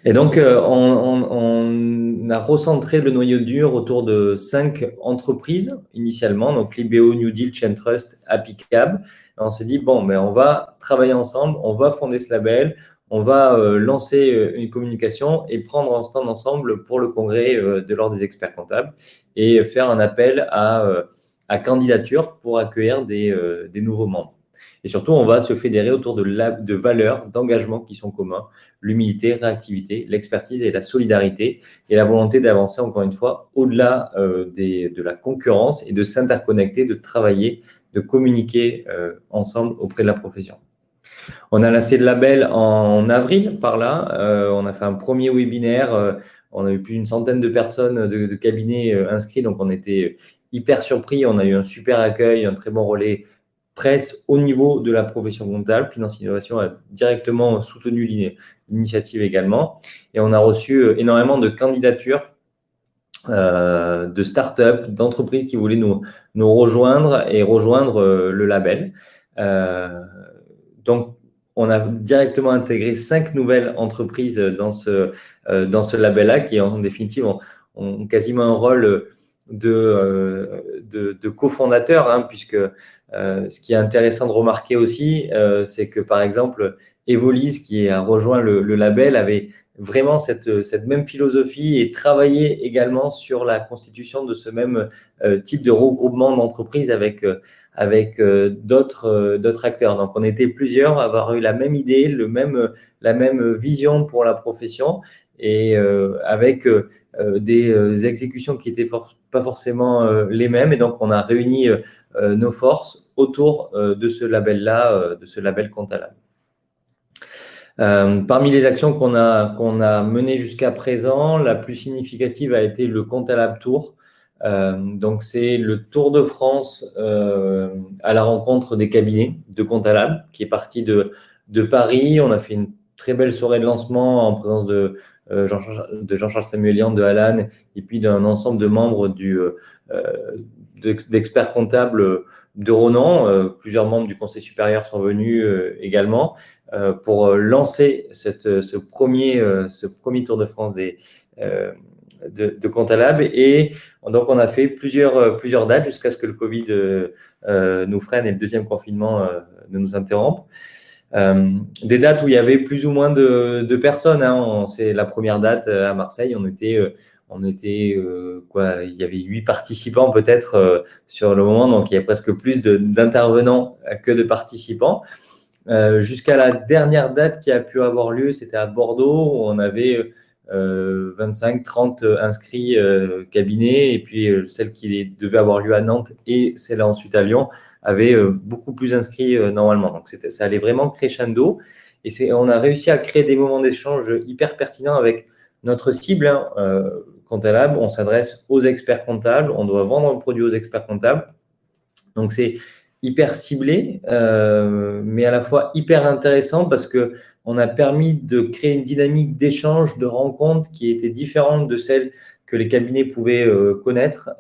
Et donc, on a recentré le noyau dur autour de 5 entreprises initialement, donc Libéo, New Deal, Chain Trust, Appicab. On s'est dit, bon, mais on va travailler ensemble, on va fonder ce label, on va lancer une communication et prendre un stand ensemble pour le congrès de l'Ordre des experts comptables et faire un appel à candidature pour accueillir des nouveaux membres. Et surtout, on va se fédérer autour de valeurs, d'engagement qui sont communs, l'humilité, réactivité, l'expertise et la solidarité, et la volonté d'avancer, encore une fois, au-delà de la concurrence et de s'interconnecter, de travailler, de communiquer ensemble auprès de la profession. On a lancé le label en avril, par là. On a fait un premier webinaire. On a eu plus d'une centaine de personnes de cabinets inscrits, donc on était hyper surpris. On a eu un super accueil, un très bon relais presse au niveau de la profession comptable. Finance Innovation a directement soutenu l'initiative également. Et on a reçu énormément de candidatures de start-up, d'entreprises qui voulaient nous rejoindre et rejoindre le label. Donc, on a directement intégré 5 nouvelles entreprises dans ce label-là qui, en définitive, ont quasiment un rôle de cofondateur, hein, puisque ce qui est intéressant de remarquer aussi, c'est que, par exemple, Evolise, qui a rejoint le label, avait vraiment cette même philosophie et travaillait également sur la constitution de ce même type de regroupement d'entreprises avec d'autres acteurs. Donc, on était plusieurs à avoir eu la même idée, la même vision pour la profession et avec des exécutions qui n'étaient pas forcément les mêmes. Et donc, on a réuni nos forces autour de ce label-là, de ce label Comptalab. Parmi les actions qu'on a menées jusqu'à présent, la plus significative a été le Comptalab Tour. Donc, c'est le Tour de France à la rencontre des cabinets de Comptalab qui est parti de Paris. On a fait une très belle soirée de lancement en présence de Jean-Charles Samuelian de Alan et puis d'un ensemble de membres d'experts comptables de renom. Plusieurs membres du Conseil supérieur sont venus également pour lancer ce premier Tour de France de Comptalab. Et donc, on a fait plusieurs dates jusqu'à ce que le Covid nous freine et le deuxième confinement ne nous interrompe. Des dates où il y avait plus ou moins de personnes, hein. C'est la première date à Marseille, il y avait 8 participants peut-être sur le moment, donc il y a presque plus d'intervenants que de participants. Jusqu'à la dernière date qui a pu avoir lieu, c'était à Bordeaux, où on avait 25-30 inscrits cabinets, et puis celle qui devait avoir lieu à Nantes et celle-là ensuite à Lyon avait beaucoup plus inscrits normalement. Donc, ça allait vraiment crescendo. Et on a réussi à créer des moments d'échange hyper pertinents avec notre cible, hein, Comptalab. On s'adresse aux experts comptables. On doit vendre un produit aux experts comptables. Donc, c'est hyper ciblé, mais à la fois hyper intéressant parce qu'on a permis de créer une dynamique d'échange, de rencontre qui était différente de celle que les cabinets pouvaient connaître,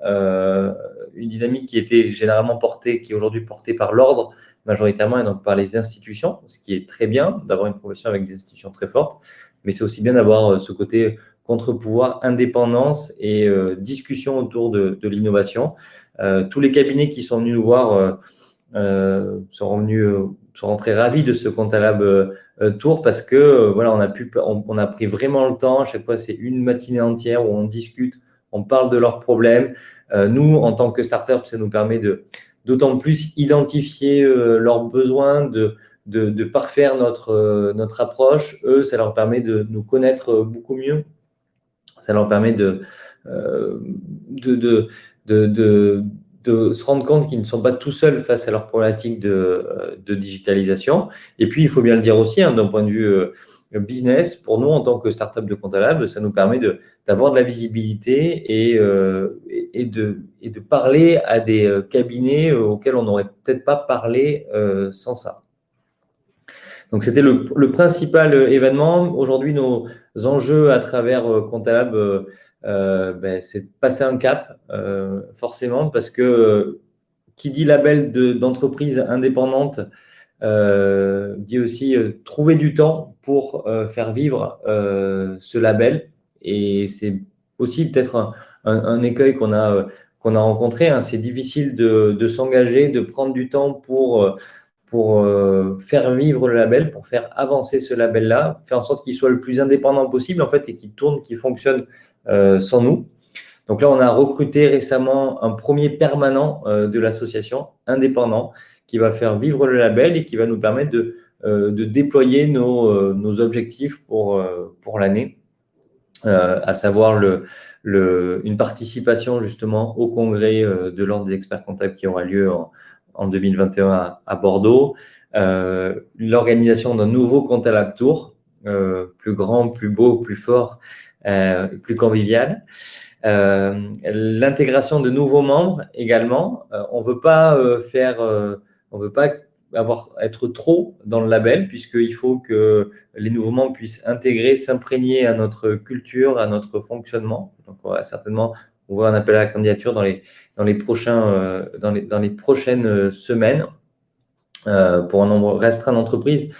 une dynamique qui était généralement portée, qui est aujourd'hui portée par l'ordre majoritairement et donc par les institutions, ce qui est très bien d'avoir une profession avec des institutions très fortes, mais c'est aussi bien d'avoir ce côté contre-pouvoir, indépendance et discussion autour de l'innovation. Tous les cabinets qui sont venus nous voir sont rentrés ravis de ce Contalab Tour parce que voilà, on a pris vraiment le temps. À chaque fois, c'est une matinée entière où on discute, on parle de leurs problèmes. Nous, en tant que start-up, ça nous permet d'autant plus identifier leurs besoins, de parfaire notre approche. Eux, ça leur permet de nous connaître beaucoup mieux. Ça leur permet de se rendre compte qu'ils ne sont pas tout seuls face à leurs problématiques de digitalisation. Et puis, il faut bien le dire aussi, d'un point de vue business, pour nous, en tant que start-up de Contalab, ça nous permet d'avoir de la visibilité et de parler à des cabinets auxquels on n'aurait peut-être pas parlé sans ça. Donc, c'était le principal événement. Aujourd'hui, nos enjeux à travers Contalab, c'est de passer un cap, forcément, parce que qui dit label d'entreprise indépendante dit aussi trouver du temps pour faire vivre ce label. Et c'est aussi peut-être un écueil qu'on a rencontré. Hein. C'est difficile de s'engager, de prendre du temps pour faire vivre le label, pour faire avancer ce label-là, faire en sorte qu'il soit le plus indépendant possible en fait et qu'il tourne, qu'il fonctionne sans nous. Donc là, on a recruté récemment un premier permanent de l'association, indépendant, qui va faire vivre le label et qui va nous permettre de déployer nos objectifs pour l'année, à savoir une participation justement au congrès de l'Ordre des experts comptables qui aura lieu en 2021 à Bordeaux, l'organisation d'un nouveau Contalab Tour, plus grand, plus beau, plus fort, plus convivial. L'intégration de nouveaux membres également. On ne veut pas être trop dans le label puisqu'il faut que les nouveaux membres puissent intégrer, s'imprégner à notre culture, à notre fonctionnement. Donc, on va certainement ouvrir un appel à la candidature dans les prochaines semaines pour un nombre restreint d'entreprises.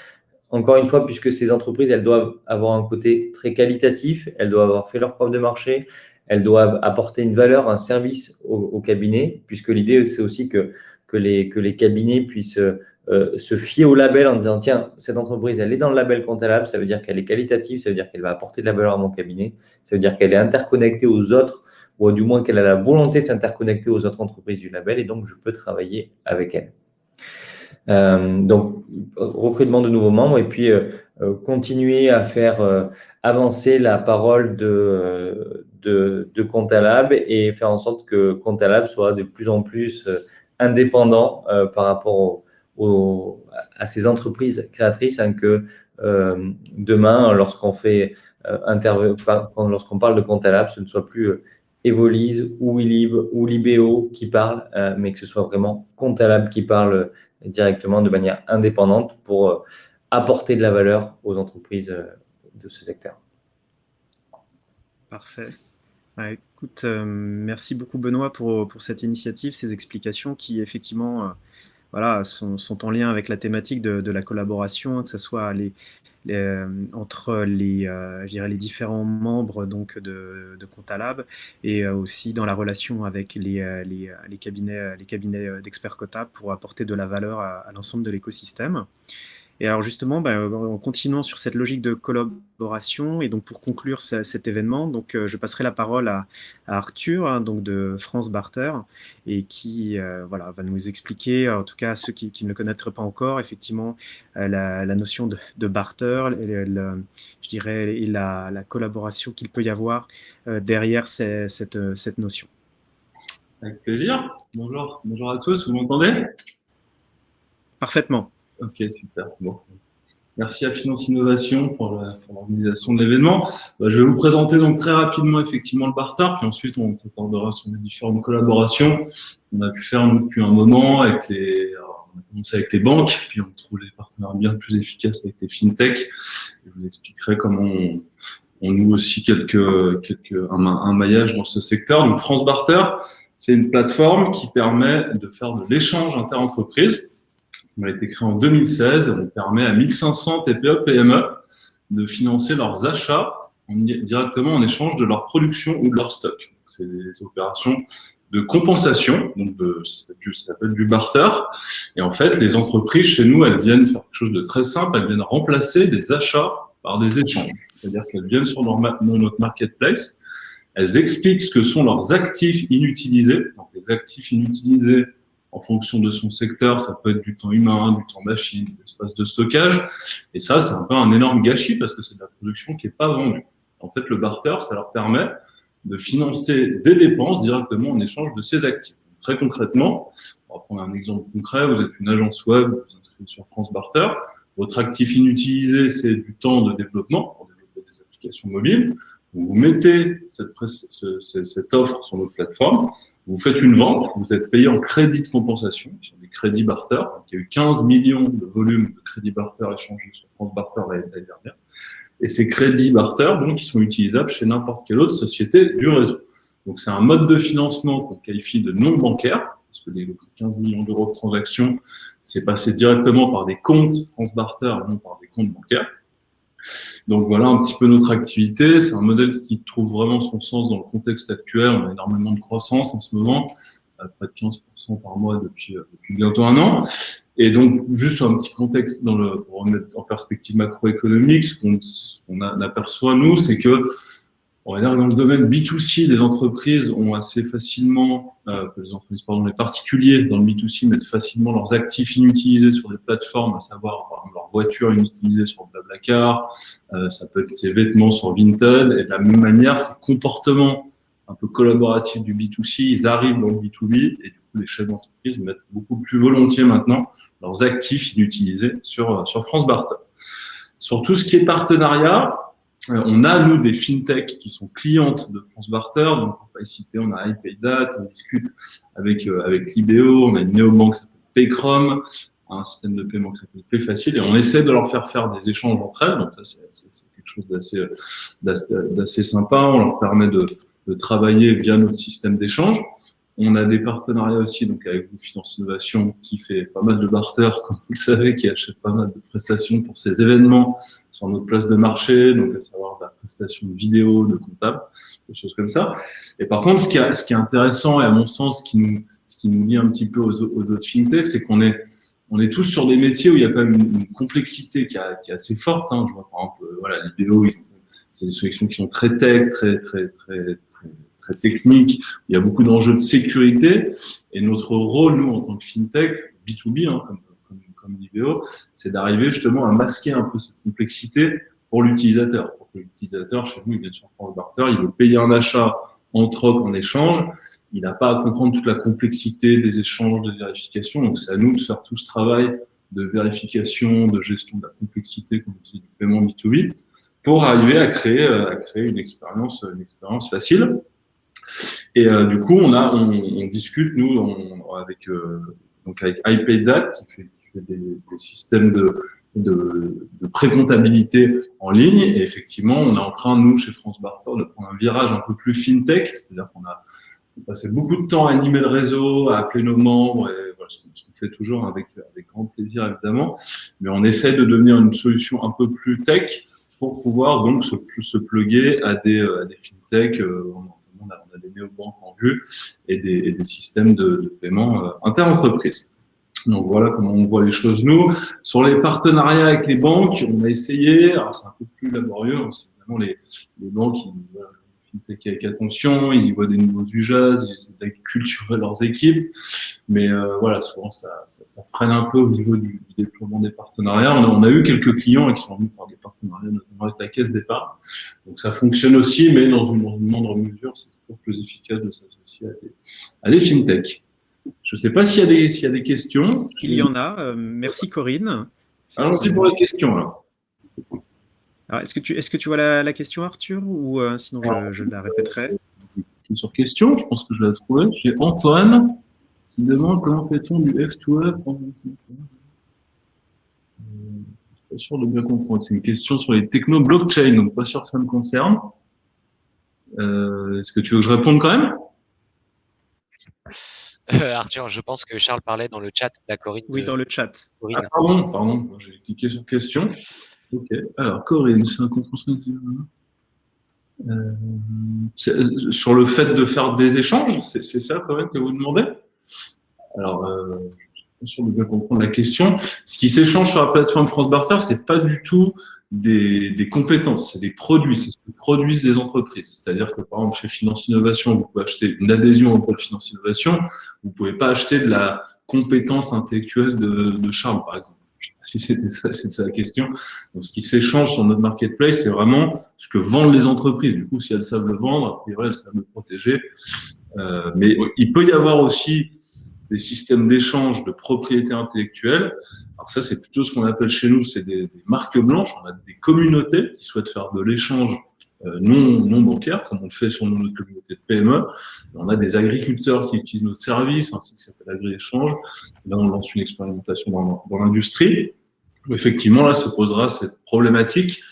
Encore une fois, puisque ces entreprises, elles doivent avoir un côté très qualitatif, elles doivent avoir fait leur preuve de marché, elles doivent apporter une valeur, un service au cabinet, puisque l'idée, c'est aussi que les cabinets puissent se fier au label en disant, tiens, cette entreprise, elle est dans le label Contalab, ça veut dire qu'elle est qualitative, ça veut dire qu'elle va apporter de la valeur à mon cabinet, ça veut dire qu'elle est interconnectée aux autres, ou du moins qu'elle a la volonté de s'interconnecter aux autres entreprises du label, et donc je peux travailler avec elle. Donc, recrutement de nouveaux membres et puis continuer à faire avancer la parole de Contalab et faire en sorte que Contalab soit de plus en plus indépendant par rapport à ces entreprises créatrices, hein, que demain, lorsqu'on parle de Contalab, ce ne soit plus Evolise ou Willib ou Libéo qui parle, mais que ce soit vraiment Contalab qui parle directement de manière indépendante pour apporter de la valeur aux entreprises de ce secteur. Parfait. Ouais, écoute, merci beaucoup Benoît pour cette initiative, ces explications qui effectivement sont en lien avec la thématique de la collaboration, que ce soit entre les différents membres donc, de Contalab et aussi dans la relation avec les cabinets d'experts comptables pour apporter de la valeur à l'ensemble de l'écosystème. Et alors justement, en continuant sur cette logique de collaboration, et donc pour conclure cet événement, donc je passerai la parole à Arthur, hein, donc de France Barter, et qui va nous expliquer, en tout cas à ceux qui ne le connaîtraient pas encore, effectivement la notion de barter, je dirais, et la collaboration qu'il peut y avoir derrière cette notion. Avec plaisir. Bonjour à tous, vous m'entendez? Parfaitement. Ok, super. Bon. Merci à Finance Innovation pour l'organisation de l'événement. Je vais vous présenter donc très rapidement effectivement le barter, puis ensuite on s'attardera sur les différentes collaborations qu'on a pu faire depuis un moment on a commencé avec les banques, puis on trouve les partenaires bien plus efficaces avec les fintechs. Je vous expliquerai comment on noue aussi un maillage dans ce secteur. Donc France Barter, C'est une plateforme qui permet de faire de l'échange inter-entreprise. Elle a été créée en 2016. Elle permet à 1500 TPE, PME de financer leurs achats directement en échange de leur production ou de leur stock. C'est des opérations de compensation, donc ça s'appelle du barter. Et en fait, les entreprises chez nous, elles viennent faire quelque chose de très simple, elles viennent remplacer des achats par des échanges. C'est-à-dire qu'elles viennent sur notre marketplace, elles expliquent ce que sont leurs actifs inutilisés. Donc les actifs inutilisés, en fonction de son secteur, ça peut être du temps humain, du temps machine, de l'espace de stockage. Et ça, c'est un peu un énorme gâchis parce que c'est de la production qui n'est pas vendue. En fait, le barter, ça leur permet de financer des dépenses directement en échange de ces actifs. Donc, très concrètement, on va prendre un exemple concret, vous êtes une agence web, vous vous inscrivez sur France Barter, votre actif inutilisé, c'est du temps de développement pour développer des applications mobiles. Vous mettez cette offre sur notre plateforme, vous faites une vente, vous êtes payé en crédit de compensation, qui sont des crédits barter. Donc, il y a eu 15 millions de volumes de crédits barter échangés sur France Barter l'année dernière. Et ces crédits barter, donc, ils sont utilisables chez n'importe quelle autre société du réseau. Donc, c'est un mode de financement qu'on qualifie de non bancaire, parce que les 15 millions d'euros de transactions, c'est passé directement par des comptes France Barter et non par des comptes bancaires. Donc, voilà un petit peu notre activité. C'est un modèle qui trouve vraiment son sens dans le contexte actuel. On a énormément de croissance en ce moment, à près de 15% par mois depuis bientôt un an. Et donc, juste un petit contexte pour remettre en perspective macroéconomique, ce qu'on aperçoit, nous, c'est que, on va dire, dans le domaine B2C, les entreprises ont assez facilement, les particuliers dans le B2C mettent facilement leurs actifs inutilisés sur des plateformes, à savoir, par exemple, leurs voitures inutilisées sur Blablacar, ça peut être ses vêtements sur Vinted, et de la même manière, ces comportements un peu collaboratifs du B2C, ils arrivent dans le B2B, et du coup, les chefs d'entreprise mettent beaucoup plus volontiers maintenant leurs actifs inutilisés sur France Barter. Sur tout ce qui est partenariat, on a, nous, des fintechs qui sont clientes de France Barter, donc on va y citer, on a iPayDat, on discute avec Libéo, on a une néobanque qui s'appelle Paycrom, un système de paiement qui s'appelle Payfacile, et on essaie de leur faire des échanges entre elles, donc ça c'est quelque chose d'assez sympa, on leur permet de travailler via notre système d'échange. On a des partenariats aussi donc avec vous Finance Innovation qui fait pas mal de barter, comme vous le savez, qui achète pas mal de prestations pour ces événements sur notre place de marché, donc à savoir de la prestation de vidéo, de comptable, des choses comme ça. Et par contre, ce qui est intéressant et à mon sens, ce qui nous lie un petit peu aux autres fintechs, c'est qu'on est tous sur des métiers où il y a quand même une complexité qui est assez forte. Hein. Je vois par exemple, Libéo, c'est des solutions qui sont très tech, très technique, il y a beaucoup d'enjeux de sécurité, et notre rôle, nous, en tant que fintech, B2B, hein, comme Libéo, c'est d'arriver justement à masquer un peu cette complexité pour l'utilisateur. Pour que l'utilisateur, chez nous, il vient sur France Barter, il veut payer un achat en troc, en échange, il n'a pas à comprendre toute la complexité des échanges, de vérification, donc c'est à nous de faire tout ce travail de vérification, de gestion de la complexité, comme on dit, du paiement B2B, pour arriver à créer une expérience facile. Et du coup, on discute nous avec iPayDat qui fait des systèmes de pré-comptabilité en ligne. Et effectivement, on est en train, nous, chez France Barter, de prendre un virage un peu plus fintech, c'est-à-dire qu'on a passé beaucoup de temps à animer le réseau, à appeler nos membres, et voilà, ce qu'on fait toujours avec grand plaisir évidemment. Mais on essaie de devenir une solution un peu plus tech pour pouvoir donc se plugger à des fintech. On a des néobanques en vue et des systèmes de paiement inter-entreprise. Donc voilà comment on voit les choses nous. Sur les partenariats avec les banques, on a essayé, alors c'est un peu plus laborieux, hein, parce qu'évidemment les banques, fintech avec attention, ils y voient des nouveaux usages, ils essaient d'acculturer leurs équipes, mais voilà, souvent ça freine un peu au niveau du déploiement des partenariats. On a eu quelques clients qui sont venus par des partenariats, notamment avec la Caisse d'Épargne, donc ça fonctionne aussi, mais dans une moindre mesure, c'est toujours plus efficace de s'associer à des fintech. Je ne sais pas s'il y a des questions. Il y en a. Merci Corinne. Allons-y pour les questions alors. Alors, est-ce que tu vois la question, Arthur, ou sinon je la répéterai. Sur question, je pense que je vais la trouver. J'ai Antoine qui demande comment fait-on du F2F. Je suis pas sûr de bien comprendre. C'est une question sur les technos blockchain, donc pas sûr que ça me concerne. Est-ce que tu veux que je réponde quand même? Arthur, je pense que Charles parlait dans le chat, la Corinne. Oui, dans le chat. Ah, pardon, j'ai cliqué sur question. Ok, alors Corinne, c'est un compréhension. Sur le fait de faire des échanges, c'est ça, Corinne, que vous demandez? Alors, je suis pas sûr de bien comprendre la question. Ce qui s'échange sur la plateforme France Barter, c'est pas du tout des compétences, c'est des produits, c'est ce que produisent les entreprises. C'est-à-dire que, par exemple, chez Finance Innovation, vous pouvez acheter une adhésion au pôle Finance Innovation, vous pouvez pas acheter de la compétence intellectuelle de Charles, par exemple. Je sais pas si c'était ça la question. Donc, ce qui s'échange sur notre marketplace, c'est vraiment ce que vendent les entreprises. Du coup, si elles savent le vendre, a priori, elles savent le protéger. Mais il peut y avoir aussi des systèmes d'échange de propriété intellectuelle. Alors ça, c'est plutôt ce qu'on appelle chez nous, c'est des marques blanches. On a des communautés qui souhaitent faire de l'échange non bancaire, comme on le fait sur notre communauté de PME. Et on a des agriculteurs qui utilisent notre service, un site qui s'appelle AgriÉchange. Là, on lance une expérimentation dans l'industrie. Effectivement, là, se posera cette problématique,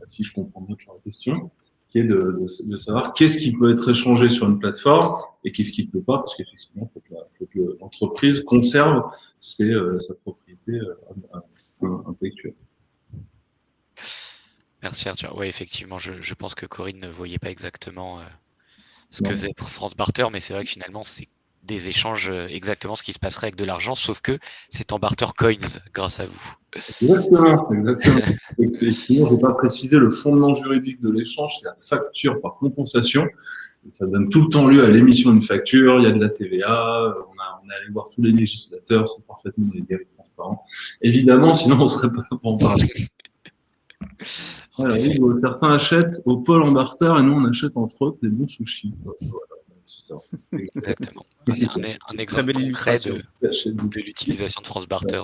si je comprends bien sur la question, qui est de savoir qu'est-ce qui peut être échangé sur une plateforme et qu'est-ce qui ne peut pas, parce qu'effectivement, il faut que l'entreprise conserve sa propriété intellectuelle. Merci Arthur. Oui, effectivement, je pense que Corinne ne voyait pas exactement ce que faisait France Barter, mais c'est vrai que finalement, c'est des échanges exactement ce qui se passerait avec de l'argent, sauf que c'est en barter coins grâce à vous. Exactement. Effectivement, je n'ai pas précisé le fondement juridique de l'échange, c'est la facture par compensation. Et ça donne tout le temps lieu à l'émission d'une facture, il y a de la TVA, on est allé voir tous les législateurs, c'est parfaitement légal et transparent. Évidemment, sinon on ne serait pas là pour en parler. Alors, oui, certains achètent au pôle en barter et nous on achète entre autres des bons sushis. Voilà, c'est ça. Exactement. Un exemple concret de l'utilisation de France Barter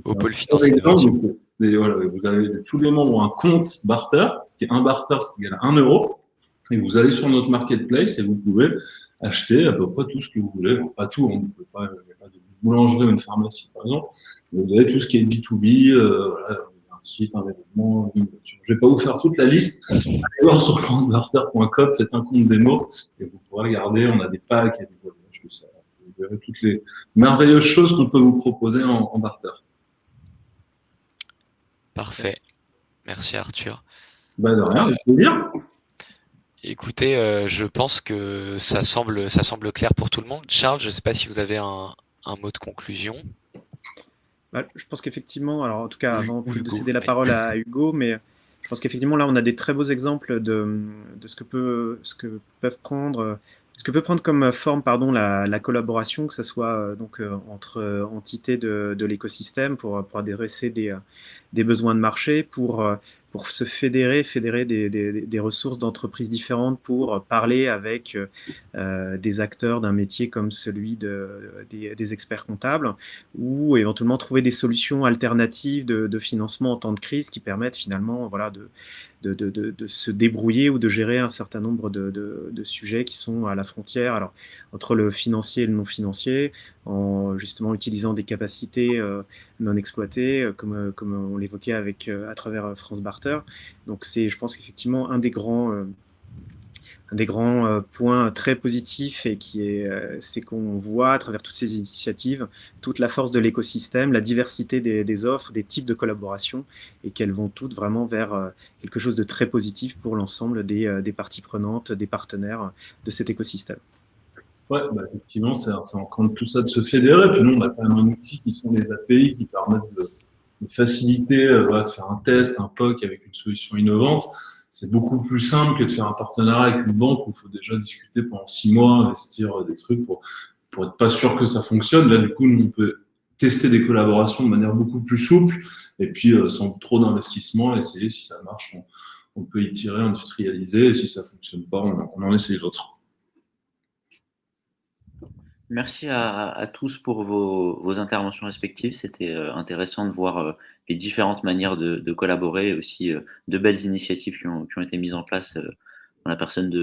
au pôle Finance Innovation. Voilà, vous avez, tous les membres ont un compte barter, qui est un barter, c'est égal à 1 euro. Et vous allez sur notre marketplace et vous pouvez acheter à peu près tout ce que vous voulez. Bon, pas tout, il n'y a pas de boulangerie ou une pharmacie, par exemple. Mais vous avez tout ce qui est B2B, voilà, un site, un événement, une voiture. Je ne vais pas vous faire toute la liste. Allez voir sur francebarter.com, faites un compte démo et vous pourrez regarder. On a des packs, il y a des voyages, tout ça. Vous verrez toutes les merveilleuses choses qu'on peut vous proposer en barter. Parfait. Merci Arthur. Bah de rien, avec plaisir. Écoutez, je pense que ça semble clair pour tout le monde. Charles, je ne sais pas si vous avez un mot de conclusion. Je pense qu'effectivement, alors en tout cas, avant de céder la parole à Hugo, mais je pense qu'effectivement là, on a des très beaux exemples de ce que peut prendre comme forme, la collaboration, que ce soit entre entités de l'écosystème pour adresser des besoins de marché, pour se fédérer des ressources d'entreprises différentes pour parler avec des acteurs d'un métier comme celui des experts comptables, ou éventuellement trouver des solutions alternatives de financement en temps de crise qui permettent finalement de se débrouiller ou de gérer un certain nombre de sujets qui sont à la frontière entre le financier et le non financier, en justement utilisant des capacités non exploitées, comme on l'évoquait à travers France Barter. Donc c'est, je pense qu'effectivement, un des grands points très positifs et c'est qu'on voit à travers toutes ces initiatives toute la force de l'écosystème, la diversité des offres, des types de collaboration, et qu'elles vont toutes vraiment vers quelque chose de très positif pour l'ensemble des parties prenantes, des partenaires de cet écosystème. Ouais, effectivement, c'est en train de tout ça de se fédérer. Puis nous, on a quand même un outil qui sont les API qui permettent de faciliter, de faire un test, un POC avec une solution innovante. C'est beaucoup plus simple que de faire un partenariat avec une banque où il faut déjà discuter pendant 6 mois, investir des trucs pour être pas sûr que ça fonctionne. Là, du coup, nous, on peut tester des collaborations de manière beaucoup plus souple et puis sans trop d'investissement, essayer si ça marche, on peut itérer, industrialiser, et si ça fonctionne pas, on en essaye d'autres. Merci à tous pour vos interventions respectives. C'était intéressant de voir les différentes manières de collaborer, et aussi de belles initiatives qui ont été mises en place dans la personne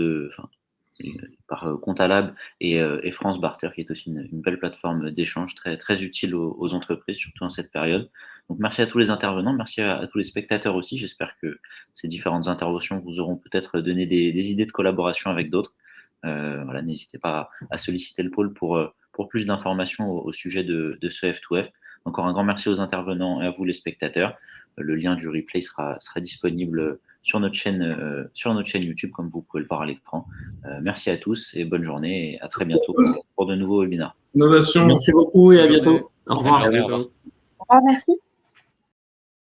par Comptalab et France Barter, qui est aussi une belle plateforme d'échange très, très utile aux entreprises, surtout en cette période. Donc merci à tous les intervenants, merci à tous les spectateurs aussi. J'espère que ces différentes interventions vous auront peut-être donné des idées de collaboration avec d'autres. N'hésitez pas à solliciter le pôle pour pour plus d'informations au sujet de ce F2F. Encore un grand merci aux intervenants et à vous les spectateurs. Le lien du replay sera disponible sur notre chaîne YouTube, comme vous pouvez le voir à l'écran. Merci à tous et bonne journée et à très bientôt pour de nouveaux webinaires. Innovation. Merci beaucoup et à bientôt. Au revoir. À bientôt. Au revoir, merci.